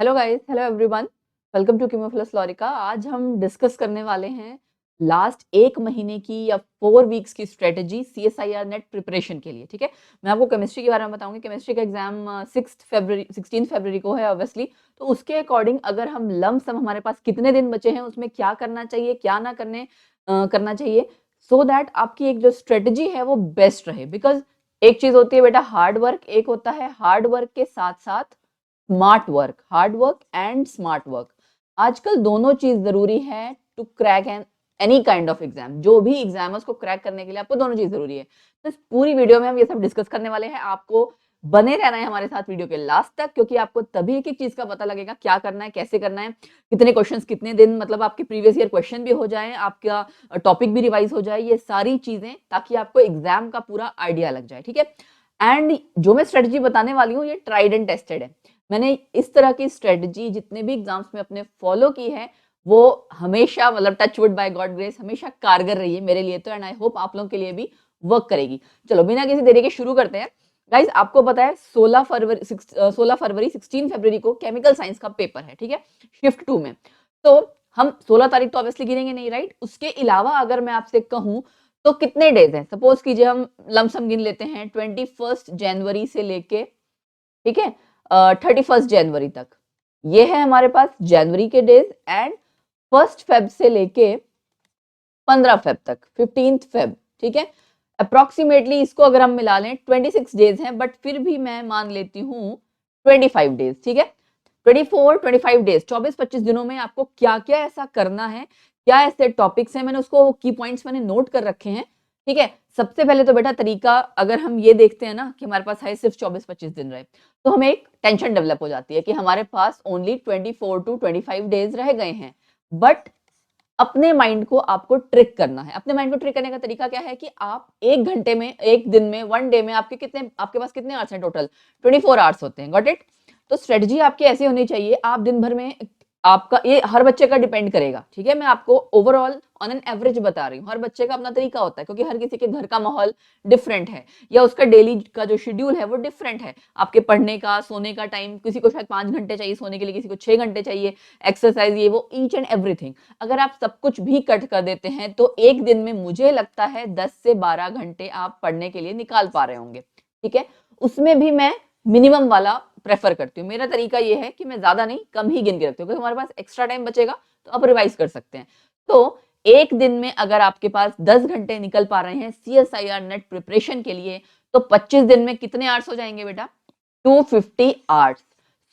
Hello guys, hello everyone, welcome to कीमोफ्लस लॉरिका। आज हम डिस्कस करने वाले हैं लास्ट 1 महीने की या 4 वीक्स की स्ट्रेटजी सीएसआईआर नेट प्रिपरेशन के लिए। ठीक है, मैं आपको केमिस्ट्री के बारे में बताऊंगी। केमिस्ट्री का एग्जाम 16 फरवरी को है ऑब्वियसली। तो उसके अकॉर्डिंग अगर हम लम सम हमारे पास कितने दिन बचे हैं, उसमें क्या करना चाहिए, क्या ना करना चाहिए, सो दैट आपकी एक जो स्ट्रेटजी है वो बेस्ट रहे। बिकॉज एक चीज होती है बेटा हार्ड वर्क, एक होता है हार्ड वर्क के साथ साथ smart work. Hard work and smart work, आजकल दोनों चीज जरूरी है to crack an any kind of exam. जो भी एग्जाम है उसको क्रैक करने के लिए आपको दोनों चीज जरूरी है। तो इस पूरी वीडियो में हम ये सब डिस्कस करने वाले हैं। आपको बने रहना है हमारे साथ वीडियो के लास्ट तक, क्योंकि आपको तभी एक एक चीज का पता लगेगा क्या करना है, कैसे करना है, कितने क्वेश्चंस कितने दिन, मतलब आपके प्रीवियस ईयर क्वेश्चन भी हो जाए, आपका टॉपिक भी रिवाइज हो जाए, ये सारी चीजें, ताकि आपको एग्जाम का पूरा आइडिया लग जाए। ठीक है, एंड जो मैं स्ट्रेटजी बताने वाली हूँ ये ट्राइड एंड टेस्टेड है। मैंने इस तरह की स्ट्रेटजी जितने भी एग्जाम्स में अपने फॉलो की है वो हमेशा, मतलब touch would buy God grace, हमेशा कारगर रही है मेरे लिए तो, एंड आई होप आप लोगों के लिए भी वर्क करेगी। चलो बिना किसी देरी के शुरू करते हैं। गाइज आपको पता है 16 फरवरी को केमिकल साइंस का पेपर है। ठीक है, शिफ्ट 2 में। तो हम 16 तारीख तो ऑब्वियसली गिनेंगे नहीं, राइट। उसके अलावा अगर मैं आपसे कहूं तो कितने डेज हैं, सपोज कीजिए हम लमसम गिन लेते हैं 21 जनवरी से लेके, ठीक है, 31 जनवरी तक। ये है हमारे पास जनवरी के डेज। एंड 1 फेब से लेके 15 फेब तक, 15 फेब। ठीक है, अप्रोक्सीमेटली इसको अगर हम मिला लें 26 डेज हैं, बट फिर भी मैं मान लेती हूँ 25 डेज। ठीक है, 24 25 डेज, 24 25 दिनों में आपको क्या क्या ऐसा करना है, क्या ऐसे टॉपिक्स हैं, मैंने उसको की पॉइंट्स मैंने नोट कर रखे हैं। ठीक है, सबसे पहले तो बेटा तरीका, अगर हम ये देखते हैं ना कि हमारे पास है सिर्फ 24 25 दिन रहे, तो हमें एक टेंशन डेवलप हो जाती है कि हमारे पास ओनली 24 to 25 डेज रह गए हैं। बट अपने माइंड को आपको ट्रिक करना है। अपने माइंड को ट्रिक करने का तरीका क्या है कि आप 1 घंटे में, एक दिन में, 1 डे में आपके पास कितने आवर्स हैं टोटल, 24 आवर्स होते हैं। Got it. तो स्ट्रेटजी आपकी ऐसी होनी चाहिए, आप दिन भर में, आपका ये हर बच्चे का डिपेंड करेगा। ठीक है, मैं आपको ओवरऑल ऑन एन एवरेज बता रही हूँ। हर बच्चे का अपना तरीका होता है, क्योंकि हर किसी के घर का माहौल डिफरेंट है, या उसका डेली का जो शेड्यूल है वो डिफरेंट है। आपके पढ़ने का, सोने का टाइम, किसी को शायद 5 घंटे चाहिए सोने के लिए, किसी को 6 घंटे चाहिए, एक्सरसाइज, ये वो, ईच एंड एवरीथिंग। अगर आप सब कुछ भी कट कर देते हैं तो एक दिन में मुझे लगता है 10 से 12 घंटे आप पढ़ने के लिए निकाल पा रहे होंगे। ठीक है, उसमें भी मैं मिनिमम वाला प्रेफर करती हूँ। मेरा तरीका ये है कि मैं ज्यादा नहीं, कम ही गिन के रखती हूँ, क्योंकि हमारे पास एक्स्ट्रा टाइम बचेगा तो आप रिवाइज कर सकते हैं। तो एक दिन में अगर आपके पास 10 घंटे निकल पा रहे हैं सीएसआईआर नेट प्रिपरेशन के लिए, तो 25 दिन में कितने आवर्स हो जाएंगे बेटा, 250 hours.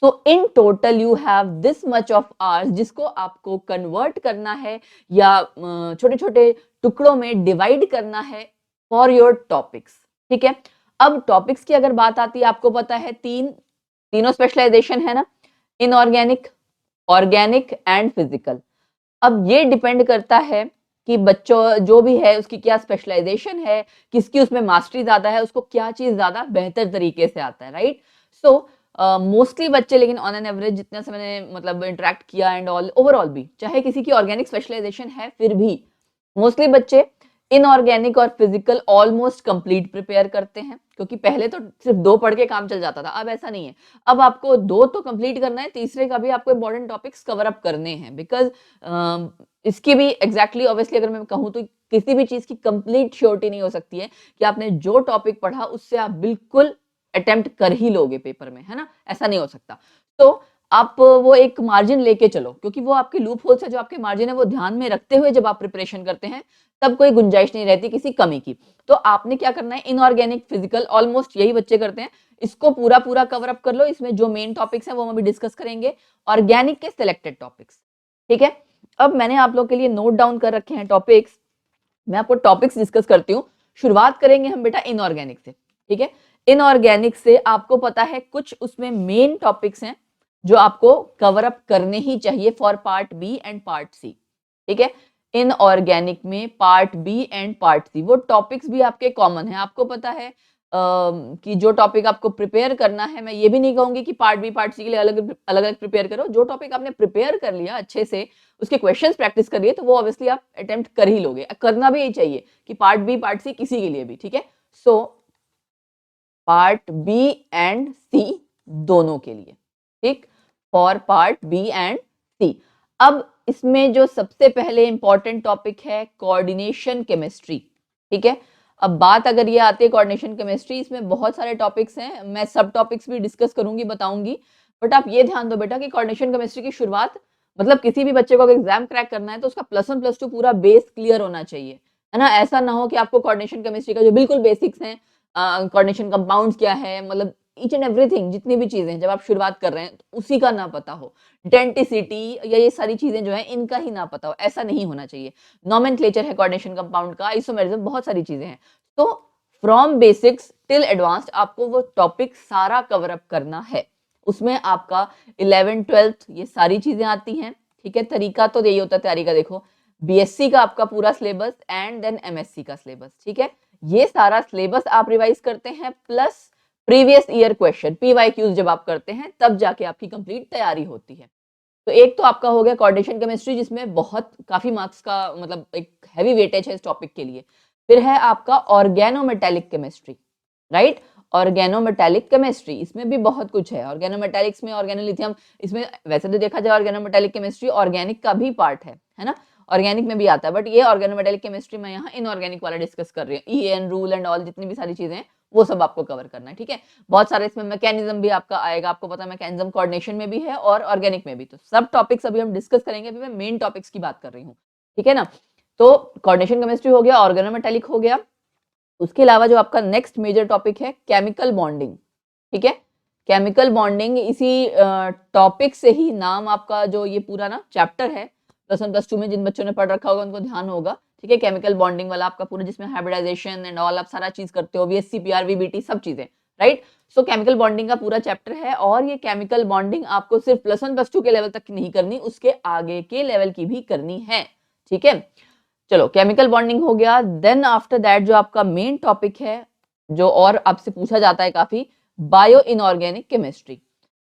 So in total you have this much of hours, जिसको आपको कन्वर्ट करना है या छोटे छोटे टुकड़ों में डिवाइड करना है फॉर योर टॉपिक्स। ठीक है, अब टॉपिक्स की अगर बात आती है, आपको पता है तीनों स्पेशलाइजेशन है ना, इनऑर्गेनिक, ऑर्गेनिक एंड फिजिकल। अब ये डिपेंड करता है कि बच्चों जो भी है उसकी क्या स्पेशलाइजेशन है, किसकी उसमें मास्टरी ज्यादा है, उसको क्या चीज ज्यादा बेहतर तरीके से आता है, राइट। सो मोस्टली बच्चे, लेकिन ऑन एन एवरेज जितना से मैंने मतलब इंटरेक्ट किया एंड ऑल, ओवरऑल भी, चाहे किसी की ऑर्गेनिक स्पेशलाइजेशन है, फिर भी मोस्टली बच्चे इनऑर्गेनिक और फिजिकल ऑलमोस्ट कंप्लीट प्रिपेयर करते हैं। क्योंकि पहले तो सिर्फ 2 पढ़ के काम चल जाता था, अब ऐसा नहीं है। अब आपको 2 तो कंप्लीट करना है, तीसरे का भी आपको इंपॉर्टेंट टॉपिक्स कवर अप करने हैं। बिकॉज इसकी भी एग्जैक्टली ऑब्वियसली अगर मैं कहूँ तो किसी भी चीज की कंप्लीट श्योरिटी नहीं हो सकती है कि आपने जो टॉपिक पढ़ा उससे आप बिल्कुल अटेम्प्ट कर ही लोगे पेपर में, है ना, ऐसा नहीं हो सकता। तो आप वो एक मार्जिन लेके चलो, क्योंकि वो आपके लूप होल्स है, जो आपके मार्जिन है वो ध्यान में रखते हुए जब आप प्रिपरेशन करते हैं तब कोई गुंजाइश नहीं रहती किसी कमी की। तो आपने क्या करना है, इनऑर्गेनिक, फिजिकल, ऑलमोस्ट यही बच्चे करते हैं, इसको पूरा पूरा कवर अप कर लो। इसमें जो मेन टॉपिक्स हैं वो हम अभी डिस्कस करेंगे, ऑर्गेनिक के सिलेक्टेड टॉपिक्स। ठीक है, अब मैंने आप लोग के लिए नोट डाउन कर रखे हैं टॉपिक्स, मैं आपको टॉपिक्स डिस्कस करती हूँ। शुरुआत करेंगे हम बेटा इनऑर्गेनिक से। ठीक है, इनऑर्गेनिक से आपको पता है कुछ उसमें मेन टॉपिक्स हैं जो आपको कवर अप करने ही चाहिए for part B and part C. ठीक है, इनऑर्गेनिक में part B and part C वो टॉपिक्स भी आपके कॉमन है। आपको पता है कि जो टॉपिक आपको प्रिपेयर करना है, मैं ये भी नहीं कहूंगी कि पार्ट बी पार्ट सी के लिए अलग अलग अलग प्रिपेयर करो। जो टॉपिक आपने प्रिपेयर कर लिया अच्छे से, उसके क्वेश्चंस प्रैक्टिस करिए, तो वो ऑब्वियसली आप अटेम्प्ट कर ही लोगे। करना भी यही चाहिए कि पार्ट बी पार्ट सी किसी के लिए भी। ठीक है, सो पार्ट बी एंड सी दोनों के लिए। ठीक, फॉर पार्ट बी एंड सी। अब इसमें जो सबसे पहले इंपॉर्टेंट टॉपिक है कोऑर्डिनेशन केमिस्ट्री, ठीक है। अब बात अगर ये आती है कोऑर्डिनेशन केमिस्ट्री, इसमें बहुत सारे टॉपिक्स हैं, मैं सब टॉपिक्स भी डिस्कस करूंगी, बताऊंगी, बट आप ये ध्यान दो बेटा कि कोऑर्डिनेशन केमिस्ट्री की शुरुआत, मतलब किसी भी बच्चे को अगर एग्जाम क्रैक करना है तो उसका +1 +2 पूरा बेस क्लियर होना चाहिए, है ना। ऐसा ना हो कि आपको कोऑर्डिनेशन केमिस्ट्री का जो बिल्कुल बेसिक्स हैं, कोऑर्डिनेशन कंपाउंड्स क्या है, मतलब ईच एंड एवरीथिंग, जितनी भी चीजें जब आप शुरुआत कर रहे हैं तो उसी का ना पता हो, डेंटिसिटी या ये सारी चीजें जो है इनका ही ना पता हो, ऐसा नहीं होना चाहिए। नॉमेनक्लेचर है कोऑर्डिनेशन कंपाउंड का, आइसोमेरिज्म, बहुत सारी चीजें हैं। तो फ्रॉम बेसिक्स टिल एडवांस्ड आपको वो टॉपिक सारा कवर अप करना है। उसमें आपका 11th 12th ये सारी चीजें आती हैं, ठीक है। तरीका तो यही होता है तैयारी का, देखो बीएससी का आपका पूरा सिलेबस एंड देन एमएससी का सिलेबस, ठीक है। ये सारा सिलेबस आप रिवाइज करते हैं, plus previous year question PYQs जब आप करते हैं तब जाके आपकी कंप्लीट तैयारी होती है। तो एक तो आपका हो गया कोऑर्डिनेशन केमिस्ट्री, जिसमें बहुत काफी मार्क्स का मतलब एक हैवी वेटेज है इस टॉपिक के लिए। फिर है आपका organometallic chemistry, right. Organometallic chemistry, इसमें भी बहुत कुछ है। ऑर्गेनोमेटेलिक्स में ऑर्गेनोलिथियम, इसमें वैसे तो देखा जाए ऑर्गेनोमेटेलिक केमिस्ट्री ऑर्गेनिक का भी पार्ट है ना, ऑर्गेनिक में भी आता है, बट ये ऑर्गेनोमेटेलिक केमिस्ट्री में यहाँ इनऑर्गेनिक वाला डिस्कस कर रही हूँ। ईएन रूल एंड ऑल जितनी भी सारी चीजें हैं वो सब आपको कवर करना है, ठीक है। बहुत सारे इसमें मैकेनिज्म भी आपका आएगा, आपको पता है मैकेनिज्म कोऑर्डिनेशन में भी है और ऑर्गेनिक में भी। तो सब टॉपिक्स अभी हम डिस्कस करेंगे, अभी मैं मेन टॉपिक्स की बात कर रही हूँ, ठीक है ना। तो कोऑर्डिनेशन केमिस्ट्री हो गया, ऑर्गेनोमेटेलिक हो गया। उसके अलावा जो आपका नेक्स्ट मेजर टॉपिक है केमिकल बॉन्डिंग, ठीक है। केमिकल बॉन्डिंग, इसी टॉपिक से ही नाम आपका जो ये पूरा ना चैप्टर है, +1 +2 में जिन बच्चों ने पढ़ रखा होगा उनको ध्यान होगा, ठीक है। केमिकल बॉन्डिंग वाला आपका पूरा, जिसमें हाइब्रिडाइजेशन एंड ऑल आप सारा चीज करते हो, वीएससी पीआर वीबीटी सब चीजें, राइट। सो केमिकल बॉन्डिंग का पूरा चैप्टर है, और ये केमिकल बॉन्डिंग आपको सिर्फ +1 +2 के लेवल तक नहीं करनी, उसके आगे के लेवल की भी करनी है, ठीक है। चलो केमिकल बॉन्डिंग हो गया। देन आफ्टर दैट जो आपका मेन टॉपिक है, जो और आपसे पूछा जाता है काफी, bio inorganic chemistry.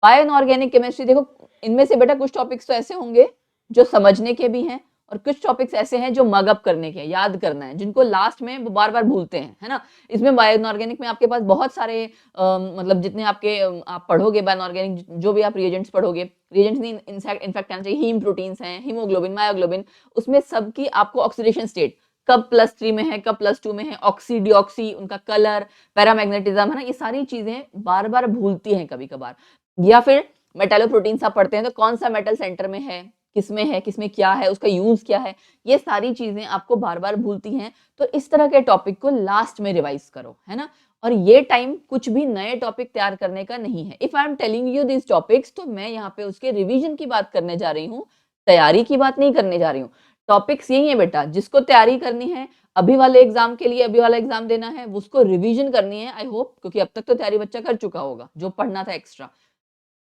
Bio inorganic chemistry, देखो इनमें से बेटा कुछ टॉपिक्स तो ऐसे होंगे जो समझने के भी हैं, और कुछ टॉपिक्स ऐसे हैं जो मग अप करने के, याद करना है, जिनको लास्ट में बार बार भूलते हैं, है ना। इसमें बायो इनऑर्गेनिक में आपके पास बहुत सारे मतलब जितने आपके आप पढ़ोगे बायो इनऑर्गेनिक, जो भी आप रिएजेंट्स पढ़ोगे, रिएजेंट्स नहीं इनफैक्ट कहना चाहिए, हीम प्रोटीन्स हैं, हीमोग्लोबिन, मायोग्लोबिन, उसमें सबकी आपको ऑक्सीडेशन स्टेट कब +3 में है, कब +2 में है, ऑक्सी डिऑक्सी, उनका कलर, पैरामैग्नेटिज्म, है ना, ये सारी चीजें बार बार भूलती हैं कभी कभार। या फिर मेटालोप्रोटीन्स आप पढ़ते हैं तो कौन सा मेटल सेंटर में है, किसमें क्या है, उसका यूज क्या है, ये सारी चीजें आपको बार बार भूलती हैं। तो इस तरह के टॉपिक को लास्ट में रिवाइज करो, है ना। और ये टाइम कुछ भी नए टॉपिक तैयार करने का नहीं है। If I am telling you this topics, तो मैं यहाँ पे उसके रिवीजन की बात करने जा रही हूँ, तैयारी की बात नहीं करने जा रही हूँ। टॉपिक्स यही है बेटा, जिसको तैयारी करनी है अभी वाले एग्जाम के लिए, अभी वाला एग्जाम देना है, उसको रिवीजन करनी है, आई होप, क्योंकि अब तक तो तैयारी बच्चा कर चुका होगा जो पढ़ना था एक्स्ट्रा।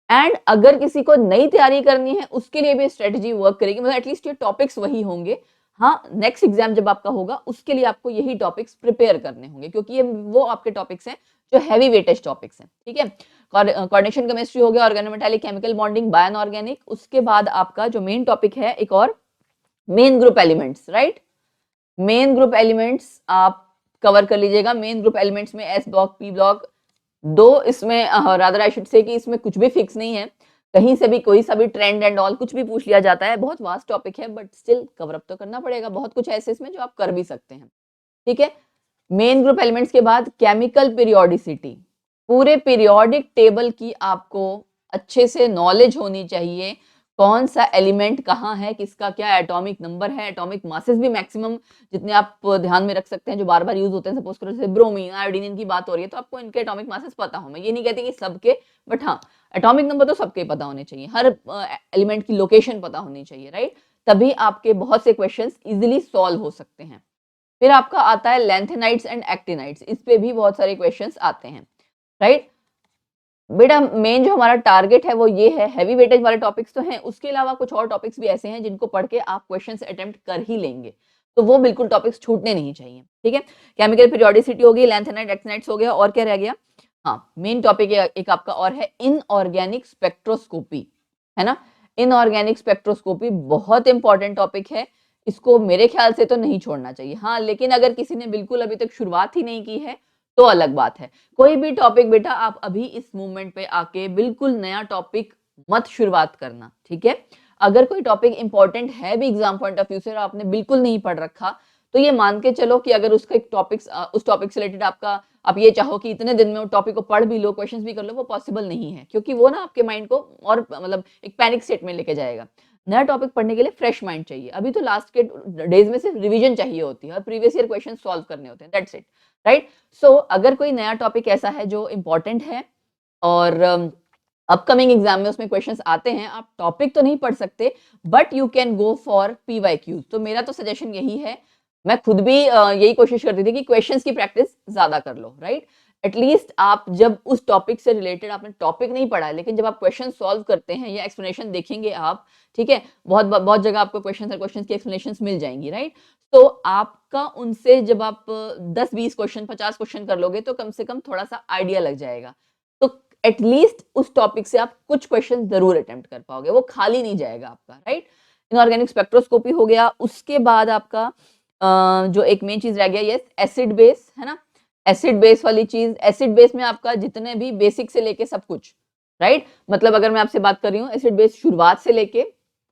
एंड अगर किसी को नई तैयारी करनी है उसके लिए भी स्ट्रेटजी वर्क करेगी, मतलब एटलीस्ट ये टॉपिक्स वही होंगे। हाँ, नेक्स्ट एग्जाम जब आपका होगा उसके लिए आपको यही टॉपिक्स प्रिपेयर करने होंगे, क्योंकि ये वो आपके टॉपिक्स हैं जो हैवी वेटेज टॉपिक्स हैं, ठीक है। कोऑर्डिनेशन केमिस्ट्री हो गया, organometallic, chemical bonding, bio inorganic. उसके बाद आपका जो मेन टॉपिक है एक और, main group elements, right. Main group elements आप कवर कर लीजिएगा। मेन ग्रुप एलिमेंट्स में एस ब्लॉक, पी ब्लॉक, दो इसमें रादर आई शुड से कि इसमें कुछ भी फिक्स नहीं है, कहीं से भी कोई सा भी ट्रेंड एंड ऑल कुछ भी पूछ लिया जाता है। बहुत वास्ट टॉपिक है, बट स्टिल कवर अप तो करना पड़ेगा, बहुत कुछ ऐसे इसमें जो आप कर भी सकते हैं, ठीक है। मेन ग्रुप एलिमेंट्स के बाद केमिकल पीरियोडिसिटी, पूरे पीरियोडिक टेबल की आपको अच्छे से नॉलेज होनी चाहिए, कौन सा एलिमेंट कहाँ है, किसका क्या एटॉमिक नंबर है, एटॉमिक मासेस भी मैक्सिमम जितने आप ध्यान में रख सकते हैं जो बार बार यूज होते हैं। सपोज करो जैसे ब्रोमीन, आयोडीन, इनकी बात हो रही है तो आपको इनके एटॉमिक मासेस पता हो। मैं ये नहीं कहती कि सबके, बट हाँ एटॉमिक नंबर तो सबके पता होने चाहिए, हर एलिमेंट की लोकेशन पता होनी चाहिए, राइट। तभी आपके बहुत से क्वेश्चंस इजीली सॉल्व हो सकते हैं। फिर आपका आता है लैंथेनाइड्स एंड एक्टिनाइड्स, इस पे भी बहुत सारे क्वेश्चंस आते हैं, राइट। बेटा मेन जो हमारा टारगेट है वो ये है, हैवी वेटेज वाले टॉपिक्स तो हैं, उसके अलावा कुछ और टॉपिक्स भी ऐसे हैं जिनको पढ़ के आप क्वेश्चंस अटेम्प्ट कर ही लेंगे, तो वो बिल्कुल टॉपिक्स छूटने नहीं चाहिए, ठीक है। केमिकल पीरियोडिसिटी हो गई, लैंथेनाइड, एक्टिनाइड्स हो गया, और क्या रह गया, हाँ मेन टॉपिक एक आपका और है इनऑर्गेनिक स्पेक्ट्रोस्कोपी, है ना। इनऑर्गेनिक स्पेक्ट्रोस्कोपी बहुत इंपॉर्टेंट टॉपिक है, इसको मेरे ख्याल से तो नहीं छोड़ना चाहिए। हाँ, लेकिन अगर किसी ने बिल्कुल अभी तक शुरुआत ही नहीं की है तो अलग बात है। कोई भी टॉपिक बेटा आप अभी इस मूवमेंट पे आके बिल्कुल नया टॉपिक मत शुरुआत करना, ठीक है। अगर कोई टॉपिक इंपॉर्टेंट है भी एग्जाम पॉइंट ऑफ व्यू से और आपने बिल्कुल नहीं पढ़ रखा, तो ये मान के चलो कि अगर उसका एक टॉपिक उस टॉपिक से रिलेटेड आपका आप ये चाहो कि इतने दिन में वो टॉपिक को पढ़ भी लो, क्वेश्चंस भी कर लो, वो पॉसिबल नहीं है, क्योंकि वो ना आपके माइंड को और मतलब एक पैनिक स्टेट में लेके जाएगा। नया टॉपिक पढ़ने के लिए फ्रेश माइंड चाहिए। अभी तो लास्ट के डेज में सिर्फ रिवीजन चाहिए होती है और प्रीवियस ईयर क्वेश्चन सॉल्व करने होते हैं, दैट्स इट, राइट। सो अगर कोई नया टॉपिक ऐसा है जो इंपॉर्टेंट है और अपकमिंग एग्जाम में उसमें क्वेश्चंस आते हैं, आप टॉपिक तो नहीं पढ़ सकते but you can go for PYQs। तो मेरा तो सजेशन यही है, मैं खुद भी यही कोशिश करती थी कि क्वेश्चंस की प्रैक्टिस ज्यादा कर लो, राइट। एटलीस्ट आप जब उस टॉपिक से रिलेटेड आपने टॉपिक नहीं पढ़ा है, लेकिन जब आप क्वेश्चन सॉल्व करते हैं या एक्सप्लेनेशन देखेंगे आप, ठीक है, बहुत बहुत जगह आपको क्वेश्चन की एक्सप्लेनेशन मिल जाएंगी, राइट। तो आपका उनसे जब आप 10-20 क्वेश्चन 50 क्वेश्चन कर लोगे तो कम से कम थोड़ा सा आइडिया लग जाएगा। तो एटलीस्ट उस टॉपिक से आप कुछ क्वेश्चन जरूर अटेम्प्ट कर पाओगे, वो खाली नहीं जाएगा आपका, राइट। इनऑर्गेनिक स्पेक्ट्रोस्कोपी हो गया। उसके बाद आपका जो एक मेन चीज रह गया, ये एसिड बेस है ना। एसिड बेस वाली चीज, एसिड बेस में आपका जितने भी बेसिक से लेके सब कुछ, राइट। मतलब अगर मैं आपसे बात कर रही हूँ एसिड बेस शुरुआत से लेके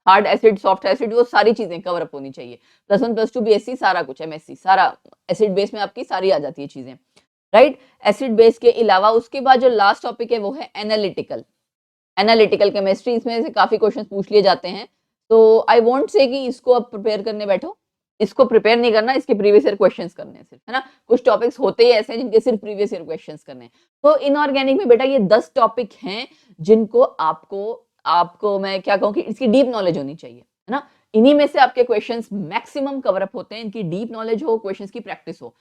हार्ड एसिड, सॉफ्ट एसिड, वो सारी चीजें कवर अप होनी चाहिए। +1 +2 BSc सारा कुछ, MSc सारा एसिड बेस में आपकी सारी आ जाती है चीजें, राइट। एसिड बेस के अलावा उसके बाद जो लास्ट टॉपिक है वो है एनालिटिकल। एनालिटिकल केमिस्ट्री, इसमें से काफी क्वेश्चन पूछ लिए जाते हैं, तो आई वोंट से कि इसको अब प्रिपेयर करने बैठो, इसको प्रिपेयर नहीं करना, इसके प्रीवियस ईयर क्वेश्चंस करने हैं सिर्फ, है ना। कुछ टॉपिक्स होते ही ऐसे हैं जिनके सिर्फ प्रीवियस ईयर क्वेश्चंस करने हैं। तो इनऑर्गेनिक में बेटा ये 10 टॉपिक हैं जिनको आपको आपको मैं क्या कहूँ कि इसकी डीप नॉलेज होनी चाहिए, है ना। इन्हीं में से आपके क्वेश्चंस मैक्सिमम कवर अप होते हैं, इनकी डीप नॉलेज हो, क्वेश्चंस की प्रैक्टिस हो।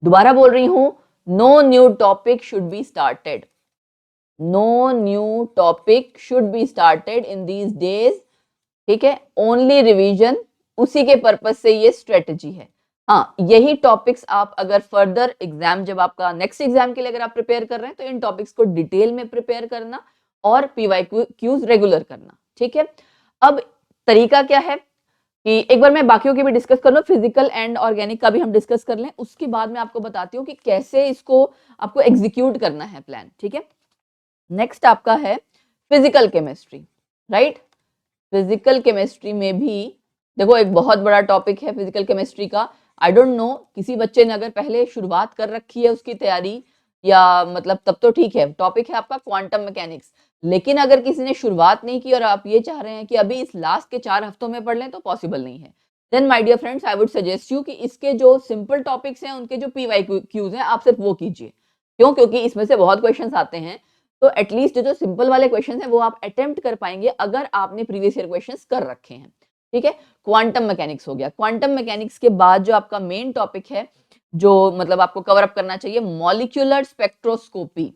दोबारा बोल रही हूँ, no new topic should be started, no new topic should be started in these days, ठीक है। ओनली रिवीजन, उसी के पर्पज से ये स्ट्रेटजी है। हाँ, यही टॉपिक्स आप अगर फर्दर एग्जाम, जब आपका नेक्स्ट एग्जाम के लिए अगर आप प्रिपेयर कर रहे हैं, तो इन टॉपिक्स को डिटेल में प्रिपेयर करना और PYQs रेगुलर करना, ठीक है। अब तरीका क्या है कि एक बार मैं बाकियों की भी डिस्कस कर लूं, फिजिकल एंड ऑर्गेनिक का भी हम डिस्कस कर लें, उसके बाद मैं आपको बताती हूँ कि कैसे इसको आपको एग्जीक्यूट करना है प्लान, ठीक है। नेक्स्ट आपका है physical chemistry, right. Physical chemistry में भी देखो एक बहुत बड़ा टॉपिक है फिजिकल केमिस्ट्री का। आई डोंट नो किसी बच्चे ने अगर पहले शुरुआत कर रखी है उसकी तैयारी, या मतलब तब तो ठीक है। टॉपिक है आपका क्वांटम मैकेनिक्स, लेकिन अगर किसी ने शुरुआत नहीं की और आप ये चाह रहे हैं कि अभी इस लास्ट के 4 हफ्तों में पढ़ लें, तो पॉसिबल नहीं है। Then my dear friends, I would suggest you कि इसके जो सिंपल टॉपिक्स हैं, उनके जो PYQs हैं, आप सिर्फ वो कीजिए। क्यों? क्योंकि इसमें से बहुत क्वेश्चंस आते हैं, तो एटलीस्ट जो सिंपल वाले क्वेश्चंस हैं वो आप अटेम्प्ट कर पाएंगे अगर आपने प्रीवियस ईयर क्वेश्चंस कर रखे हैं, ठीक है। क्वांटम मैकेनिक्स हो गया। क्वांटम मैकेनिक्स के बाद जो आपका मेन टॉपिक है, जो मतलब आपको कवर अप करना चाहिए, मॉलिक्यूलर स्पेक्ट्रोस्कोपी,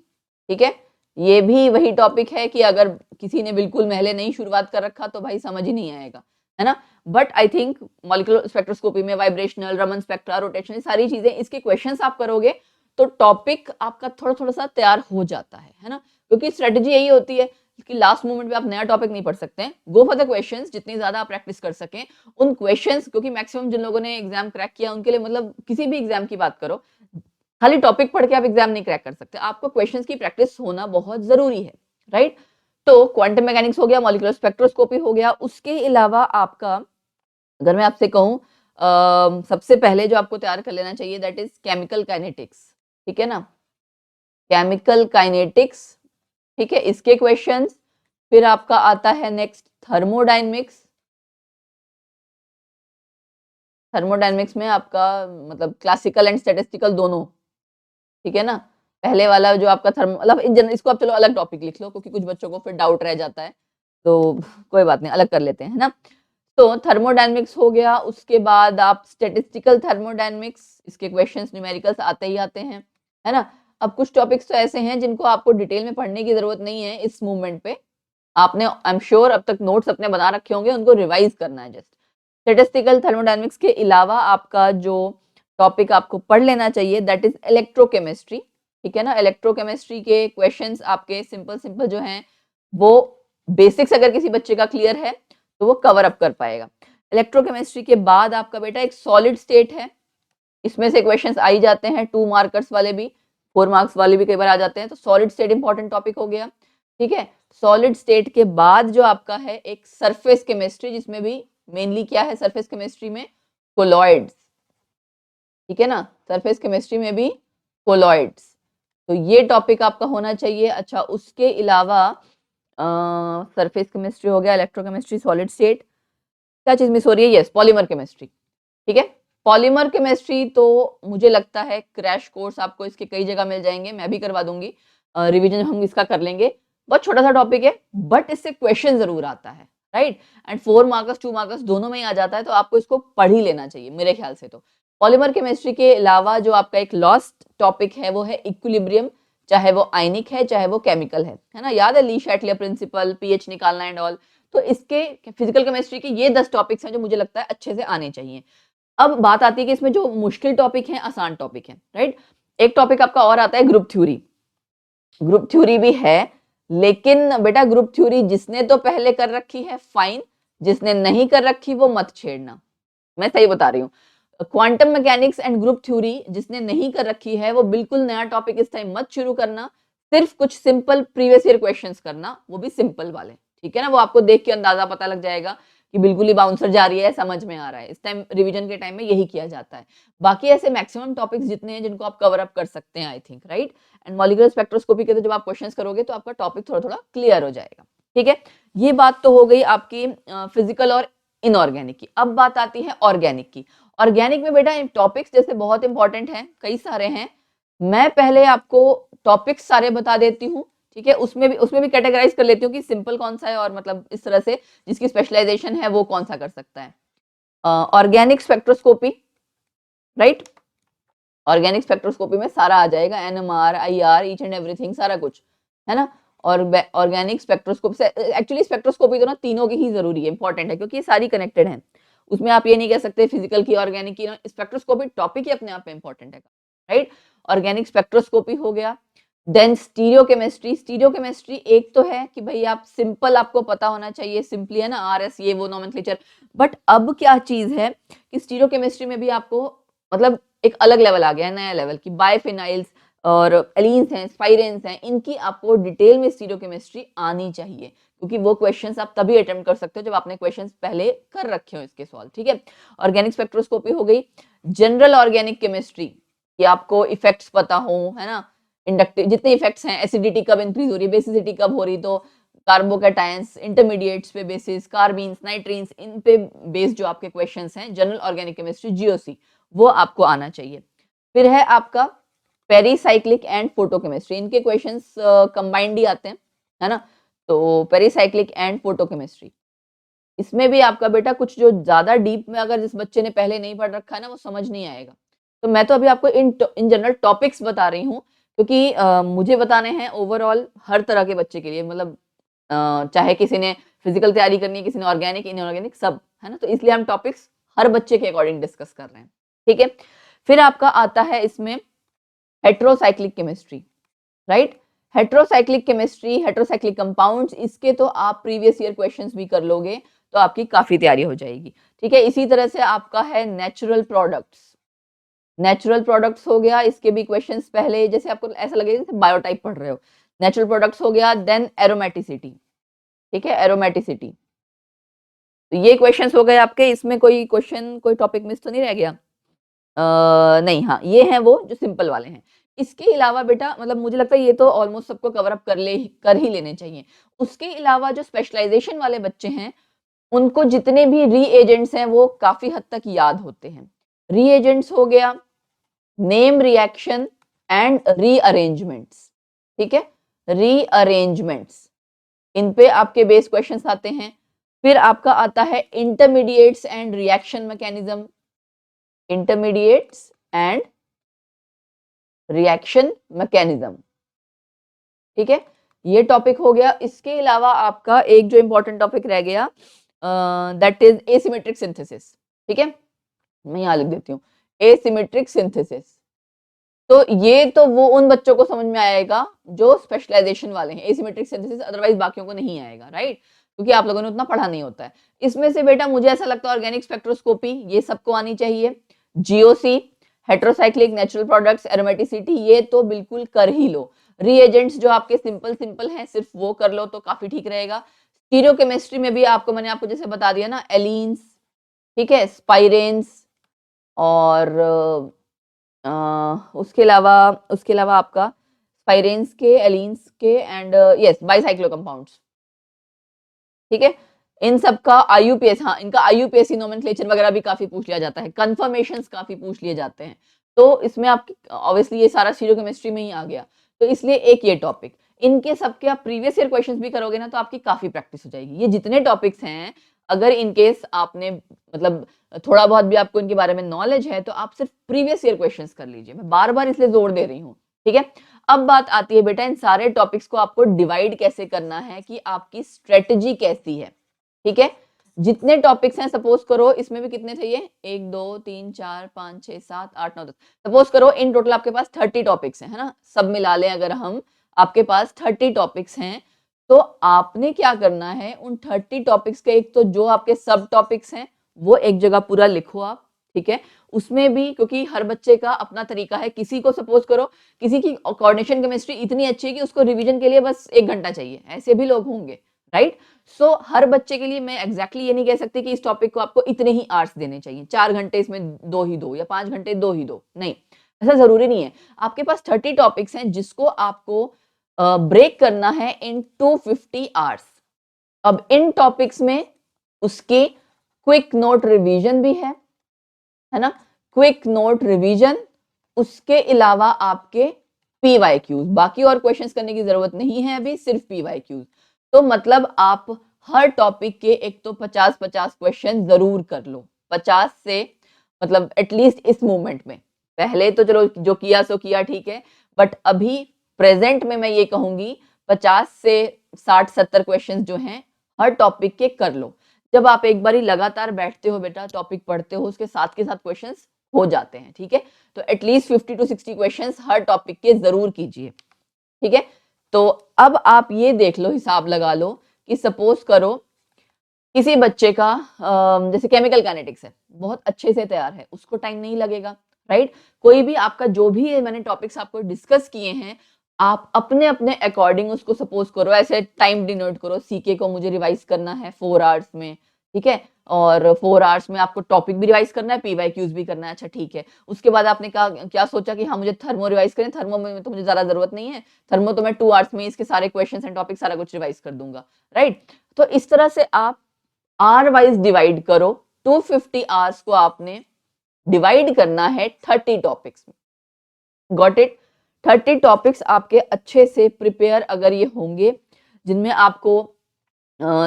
ठीक है। ये भी वही टॉपिक है कि अगर किसी ने बिल्कुल पहले नहीं शुरुआत कर रखा तो भाई समझ ही नहीं आएगा, है ना। But I think molecular spectroscopy में वाइब्रेशनल, रमन स्पेक्ट्रा, रोटेशनल, सारी चीजें, इसके क्वेश्चंस आप करोगे तो टॉपिक आपका थोड़ा थोड़ा सा तैयार हो जाता है ना। क्योंकि स्ट्रेटजी यही होती है कि लास्ट मोमेंट पे आप नया टॉपिक नहीं पढ़ सकते हैं। गो फॉर द क्वेश्चंस, जितनी ज्यादा आप प्रैक्टिस कर सकें उन क्वेश्चंस, क्योंकि मैक्सिमम जिन लोगों ने एग्जाम क्रैक किया उनके लिए, मतलब किसी भी एग्जाम की बात करो, खाली टॉपिक पढ़ के आप एग्जाम नहीं क्रैक कर सकते, आपको क्वेश्चंस की प्रैक्टिस होना बहुत जरूरी है, राइट। तो क्वांटम मैकेनिक्स हो गया, मॉलिक्यूलर स्पेक्ट्रोस्कोपी हो गया। उसके अलावा आपका अगर मैं आपसे कहूं सबसे पहले जो आपको तैयार कर लेना चाहिए, दैट इज केमिकल काइनेटिक्स, ठीक है ना। केमिकल काइनेटिक्स, ठीक है, इसके क्वेश्चंस। फिर आपका आता है नेक्स्ट थर्मोडायनेमिक्स। थर्मोडायनेमिक्स में आपका मतलब क्लासिकल एंड स्टैटिस्टिकल दोनों, ठीक है ना। पहले वाला जो आपका थर्मो, मतलब इसको आप चलो अलग टॉपिक लिख लो, क्योंकि कुछ बच्चों को फिर डाउट रह जाता है, तो कोई बात नहीं, अलग कर लेते हैं, है ना। तो थर्मोडायनेमिक्स हो गया। उसके बाद आप स्टैटिस्टिकल थर्मोडायनेमिक्स, इसके क्वेश्चंस न्यूमेरिकल्स आते ही आते हैं, है ना। अब कुछ टॉपिक्स तो ऐसे हैं जिनको आपको डिटेल में पढ़ने की जरूरत नहीं है इस मूवमेंट पे, आपने आई एम श्योर अब तक नोट्स अपने बना रखे होंगे, उनको रिवाइज करना है जस्ट। स्टैटिस्टिकल थर्मोडायनेमिक्स के अलावा आपका जो टॉपिक आपको पढ़ लेना चाहिए, दैट इज इलेक्ट्रोकेमिस्ट्री, ठीक है ना। इलेक्ट्रोकेमिस्ट्री के क्वेश्चंस आपके सिंपल सिंपल जो हैं, वो बेसिक्स अगर किसी बच्चे का क्लियर है तो वो कवर अप कर पाएगा। इलेक्ट्रोकेमिस्ट्री के बाद आपका बेटा एक सॉलिड स्टेट है, इसमें से क्वेश्चंस आ ही जाते हैं, 2 मार्कर्स वाले भी, 4 मार्क्स वाले भी कई बार आ जाते हैं, तो सॉलिड स्टेट इंपॉर्टेंट टॉपिक हो गया, ठीक है। सॉलिड स्टेट के बाद जो आपका है एक सरफेस केमिस्ट्री, जिसमें भी मेनली क्या है सरफेस केमिस्ट्री में, कोलॉइड्स, ठीक है ना, सरफेस केमिस्ट्री में भी कोलॉइड्स, तो ये टॉपिक आपका होना चाहिए। अच्छा, उसके अलावा सरफेस केमिस्ट्री हो गया, इलेक्ट्रोकेमिस्ट्री, सॉलिड स्टेट, क्या चीज मिस हो रही है, यस पॉलीमर केमिस्ट्री, ठीक है। पॉलीमर केमिस्ट्री तो मुझे लगता है क्रैश कोर्स आपको इसके कई जगह मिल जाएंगे, मैं भी करवा दूंगी, रिवीजन हम इसका कर लेंगे, बहुत छोटा सा टॉपिक है बट इससे क्वेश्चन जरूर आता है, राइट, एंड 4 मार्क्स 2 मार्क्स दोनों में ही आ जाता है, तो आपको इसको पढ़ ही लेना चाहिए मेरे ख्याल से। तो पॉलीमर केमिस्ट्री के अलावा जो आपका एक लॉस्ट टॉपिक है वो है इक्विलिब्रियम, चाहे वो आयनिक है चाहे वो केमिकल है ना, याद है ली शैटलियर प्रिंसिपल, पीएच निकालना एंड ऑल। तो इसके फिजिकल केमिस्ट्री के ये 10 टॉपिक्स हैं जो मुझे लगता है अच्छे से आने चाहिए। अब बात आती है कि इसमें जो मुश्किल टॉपिक है, आसान टॉपिक है, राइट। एक टॉपिक आपका और आता है ग्रुप थ्योरी, ग्रुप थ्योरी भी है, लेकिन बेटा ग्रुप थ्योरी जिसने तो पहले कर रखी है फाइन, जिसने नहीं कर रखी वो मत छेड़ना, मैं सही बता रही हूँ। Quantum mechanics and group theory जिसने नहीं कर रखी है वो बिल्कुल नया टॉपिक इस टाइम मत शुरू करना, सिर्फ कुछ सिंपल प्रीवियस ईयर क्वेश्चंस करना, वो भी सिंपल वाले, ठीक है ना, वो आपको देख के अंदाजा पता लग जाएगा कि बिल्कुल ही बाउंसर जा रही है, समझ में आ रहा है, इस टाइम रिवीजन के टाइम में यही किया जाता है। बाकी ऐसे मैक्सिमम टॉपिक्स जितने हैं जिनको आप कवर अप कर सकते हैं आई think, right. And molecular spectroscopy के तो जब आप क्वेश्चंस करोगे तो आपका टॉपिक थोड़ा थोड़ा क्लियर हो जाएगा, ठीक है। ये बात तो हो गई आपकी फिजिकल और इनऑर्गेनिक की। अब बात आती है ऑर्गेनिक की। ऑर्गेनिक में बेटा टॉपिक्स जैसे बहुत इंपॉर्टेंट हैं, कई सारे हैं, मैं पहले आपको टॉपिक्स सारे बता देती हूँ, ठीक है, उसमें भी कैटेगराइज कर लेती हूँ कि सिंपल कौन सा है और मतलब इस तरह से जिसकी स्पेशलाइजेशन है वो कौन सा कर सकता है। Organic spectroscopy, right, organic spectroscopy में सारा आ जाएगा, NMR, IR, each and everything, सारा कुछ है ना। और ऑर्गेनिक स्पेक्ट्रोस्कोपी से एक्चुअली स्पेक्ट्रोस्कोपी तो ना तीनों की ही जरूरी है, इंपॉर्टेंट है, क्योंकि ये सारी कनेक्टेड है, उसमें आप ये नहीं कह सकते फिजिकल की ऑर्गेनिक की, स्पेक्ट्रोस्कोपी टॉपिक ही अपने आप में इंपॉर्टेंट है, राइट। ऑर्गेनिक स्पेक्ट्रोस्कोपी हो गया। Then stereochemistry, stereochemistry एक तो है कि भाई आप सिंपल आपको पता होना चाहिए, सिंपली है ना, आरएस ये वो नोमेनक्लेचर, बट अब क्या चीज है कि स्टीरियो केमिस्ट्री में भी आपको मतलब एक अलग लेवल आ गया है, नया लेवल की बाइफिनाइल्स और एलीन्स हैं, स्पाइरेंस हैं, इनकी आपको डिटेल में स्टीरियो केमिस्ट्री आनी चाहिए, क्योंकि वो क्वेश्चंस आप तभी अटेम्प्ट कर सकते हो जब आपने क्वेश्चंस पहले कर रखे हो इसके सॉल्व, ठीक है। ऑर्गेनिक स्पेक्ट्रोस्कोपी हो गई। जनरल ऑर्गेनिक केमिस्ट्री कि आपको इफेक्ट्स पता हो, है ना, इंडक्टिव जितने इफेक्ट्स हैं, एसिडिटी कब इंक्रीज हो रही है, बेसिसिटी कब हो रही, तो कार्बोकैटायंस, इंटरमीडिएट्स पे बेसिस, कार्बीन्स, नाइट्रीन्स, इन पे बेस्ड जो आपके क्वेश्चंस हैं जनरल ऑर्गेनिक केमिस्ट्री जीओसी, वो आपको आना चाहिए। फिर है आपका पेरीसाइक्लिक एंड फोटोकेमिस्ट्री, इनके क्वेश्चंस कंबाइंड ही आते हैं, है ना, तो पेरीसाइक्लिक एंड फोटोकेमिस्ट्री, इसमें भी आपका बेटा कुछ जो ज्यादा डीप में अगर जिस बच्चे ने पहले नहीं पढ़ रखा है ना वो समझ नहीं आएगा, तो मैं तो अभी आपको इन जनरल टॉपिक्स बता रही हूँ, क्योंकि मुझे बताने हैं ओवरऑल हर तरह के बच्चे के लिए, मतलब चाहे किसी ने फिजिकल तैयारी करनी है, किसी ने ऑर्गेनिक, इनऑर्गेनिक, सब, है ना, तो इसलिए हम टॉपिक्स हर बच्चे के अकॉर्डिंग डिस्कस कर रहे हैं, ठीक है। फिर आपका आता है इसमें heterocyclic chemistry, right, heterocyclic chemistry, heterocyclic compounds, इसके तो आप प्रीवियस ईयर क्वेश्चंस भी कर लोगे तो आपकी काफी तैयारी हो जाएगी, ठीक है। इसी तरह से आपका है नेचुरल प्रोडक्ट्स, नेचुरल प्रोडक्ट्स हो गया, इसके भी क्वेश्चंस पहले जैसे आपको ऐसा लगेगा जैसे बायोटाइप पढ़ रहे हो, नेचुरल प्रोडक्ट्स हो गया। देन एरोमेटिसिटी, ठीक है, एरोमेटिसिटी, तो ये क्वेश्चंस हो गए आपके, इसमें कोई क्वेश्चन कोई टॉपिक मिस तो नहीं रह गया? नहीं, हाँ ये हैं वो जो सिंपल वाले हैं। इसके अलावा बेटा मतलब मुझे लगता है ये तो ऑलमोस्ट सबको कवर अप कर ही लेने चाहिए। उसके अलावा जो स्पेशलाइजेशन वाले बच्चे हैं उनको जितने भी रीएजेंट्स हैं वो काफी हद तक याद होते हैं। रीएजेंट्स हो गया, नेम रिएक्शन एंड रीअरेंजमेंट्स, ठीक है, रीअरेंजमेंट्स, इन पे आपके बेस क्वेश्चंस आते हैं। फिर आपका आता है intermediates and reaction mechanism, intermediates and reaction mechanism, ठीक है, ये टॉपिक हो गया। इसके अलावा आपका एक जो इंपॉर्टेंट टॉपिक रह गया दैट इज एसिमेट्रिक सिंथेसिस, ठीक है, मैं यहाँ लिख देती हूँ एसिमेट्रिक सिंथेसिस। तो ये तो वो उन बच्चों को समझ में आएगा जो स्पेशलाइजेशन वाले हैं, एसिमेट्रिक सिंथेसिस, अदरवाइज बाकियों को नहीं आएगा, राइट, क्योंकि आप लोगों ने उतना पढ़ा नहीं होता है। इसमें से बेटा मुझे ऐसा लगता है ऑर्गेनिक स्पेक्ट्रोस्कोपी ये सबको आनी चाहिए, GOC, heterocyclic, natural products, aromaticity, ये तो बिल्कुल कर ही लो। रीएजेंट्स जो आपके सिंपल सिंपल हैं सिर्फ वो कर लो तो काफी ठीक रहेगा। स्टीरियोकेमिस्ट्री में भी आपको मैंने आपको जैसे बता दिया ना, एलीन्स, ठीक है, स्पाइरेन्स, और उसके अलावा आपका स्पाइरेन्स के, एलीन्स के एंड यस बाइसाइक्लो कंपाउंड्स, ठीक है। इन सब का आईयूपीएस, हाँ इनका आईयूपीएसी नोमेनक्लेचर वगैरह भी काफी पूछ लिया जाता है, कंफर्मेशंस काफी पूछ लिए जाते हैं। तो इसमें आप ऑब्वियसली ये सारा स्टीरियोकेमिस्ट्री में ही आ गया, तो इसलिए एक ये टॉपिक, इनके सबके आप प्रीवियस ईयर क्वेश्चंस भी करोगे ना तो आपकी काफी प्रैक्टिस हो जाएगी। ये जितने टॉपिक्स हैं, अगर इनकेस आपने मतलब थोड़ा बहुत भी आपको इनके बारे में नॉलेज है तो आप सिर्फ प्रीवियस ईयर क्वेश्चंस कर लीजिए। मैं बार बार इसलिए जोर दे रही हूँ, ठीक है। अब बात आती है बेटा इन सारे टॉपिक्स को आपको डिवाइड कैसे करना है, कि आपकी स्ट्रेटजी कैसी है, ठीक है। जितने टॉपिक्स हैं, सपोज करो इसमें भी कितने थे ये, 1 2 3 4 5 6 7 8 9 10, सपोज करो इन टोटल आपके पास 30 टॉपिक्स हैं, है ना, सब मिला लें अगर हम, आपके पास 30 टॉपिक्स हैं, तो आपने क्या करना है, उन 30 टॉपिक्स के एक तो जो आपके सब टॉपिक्स हैं वो एक जगह पूरा लिखो आप, ठीक है। उसमें भी क्योंकि हर बच्चे का अपना तरीका है, किसी को सपोज करो किसी की कोऑर्डिनेशन केमिस्ट्री इतनी अच्छी है कि उसको रिवीजन के लिए बस 1 घंटा चाहिए, ऐसे भी लोग होंगे, राइट। सो हर बच्चे के लिए मैं एग्जैक्टली ये नहीं कह सकती कि इस टॉपिक को आपको इतने ही आवर्स देने चाहिए, 4 घंटे इसमें 2 ही दो या 5 घंटे 2 ही दो, नहीं, ऐसा जरूरी नहीं है। आपके पास 30 टॉपिक्स हैं जिसको आपको ब्रेक करना है इन 250 आवर्स। अब इन टॉपिक्स में उसके क्विक नोट रिवीजन भी है ना, क्विक नोट रिवीजन, उसके अलावा आपके पीवाईक्यूज, बाकी और क्वेश्चंस करने की जरूरत नहीं है अभी, सिर्फ पीवाईक्यूज। तो मतलब आप हर टॉपिक के एक तो 50-50 क्वेश्चन जरूर कर लो, 50 से मतलब एटलीस्ट इस मूवमेंट में। पहले तो चलो जो किया सो किया, ठीक है, बट अभी प्रेजेंट में मैं ये कहूंगी 50 से 60-70 क्वेश्चन जो हैं हर टॉपिक के कर लो। जब आप एक बारी लगातार बैठते हो बेटा, टॉपिक पढ़ते हो, उसके साथ के साथ क्वेश्चंस हो जाते हैं, ठीक है। तो at least 50 to 60 questions her topic के जरूर कीजिए, ठीक है। तो अब आप ये देख लो, हिसाब लगा लो कि सपोज करो किसी बच्चे का जैसे केमिकल काइनेटिक्स है, बहुत अच्छे से तैयार है, उसको टाइम नहीं लगेगा, राइट। कोई भी आपका जो भी मैंने टॉपिक्स आपको डिस्कस किए हैं, आप अपने अपने अकॉर्डिंग उसको सपोज करो, ऐसे टाइम डिनोट करो, सीके को मुझे रिवाइज करना है 4 आवर्स में, ठीक है, और 4 आवर्स में आपको टॉपिक भी रिवाइज करना है, पीवाईक्यूज भी करना है, अच्छा ठीक है। उसके बाद आपने कहा क्या सोचा कि हाँ मुझे थर्मो रिवाइज करें, थर्मो में तो मुझे ज्यादा जरूरत नहीं है, थर्मो तो मैं 2 आवर्स में इसके सारे क्वेश्चन एंड टॉपिक सारा कुछ रिवाइज कर दूंगा, राइट। तो इस तरह से आप आर वाइज डिवाइड करो, 250 आवर्स को आपने डिवाइड करना है 30 टॉपिक्स में, गॉट इट। 30 टॉपिक्स आपके अच्छे से प्रिपेयर अगर ये होंगे, जिनमें आपको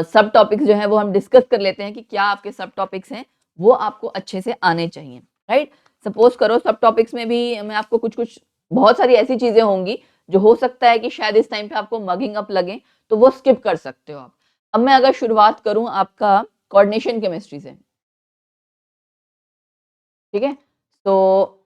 सब टॉपिक्स जो है वो हम डिस्कस कर लेते हैं कि क्या आपके सब टॉपिक्स हैं, वो आपको अच्छे से आने चाहिए, राइट। सपोज करो सब टॉपिक्स में भी मैं आपको कुछ कुछ बहुत सारी ऐसी चीजें होंगी जो हो सकता है कि शायद इस टाइम पे आपको मगिंग अप लगे, तो वो स्किप कर सकते हो आप। अब मैं अगर शुरुआत करूं आपका कोऑर्डिनेशन केमिस्ट्री से, ठीक है, तो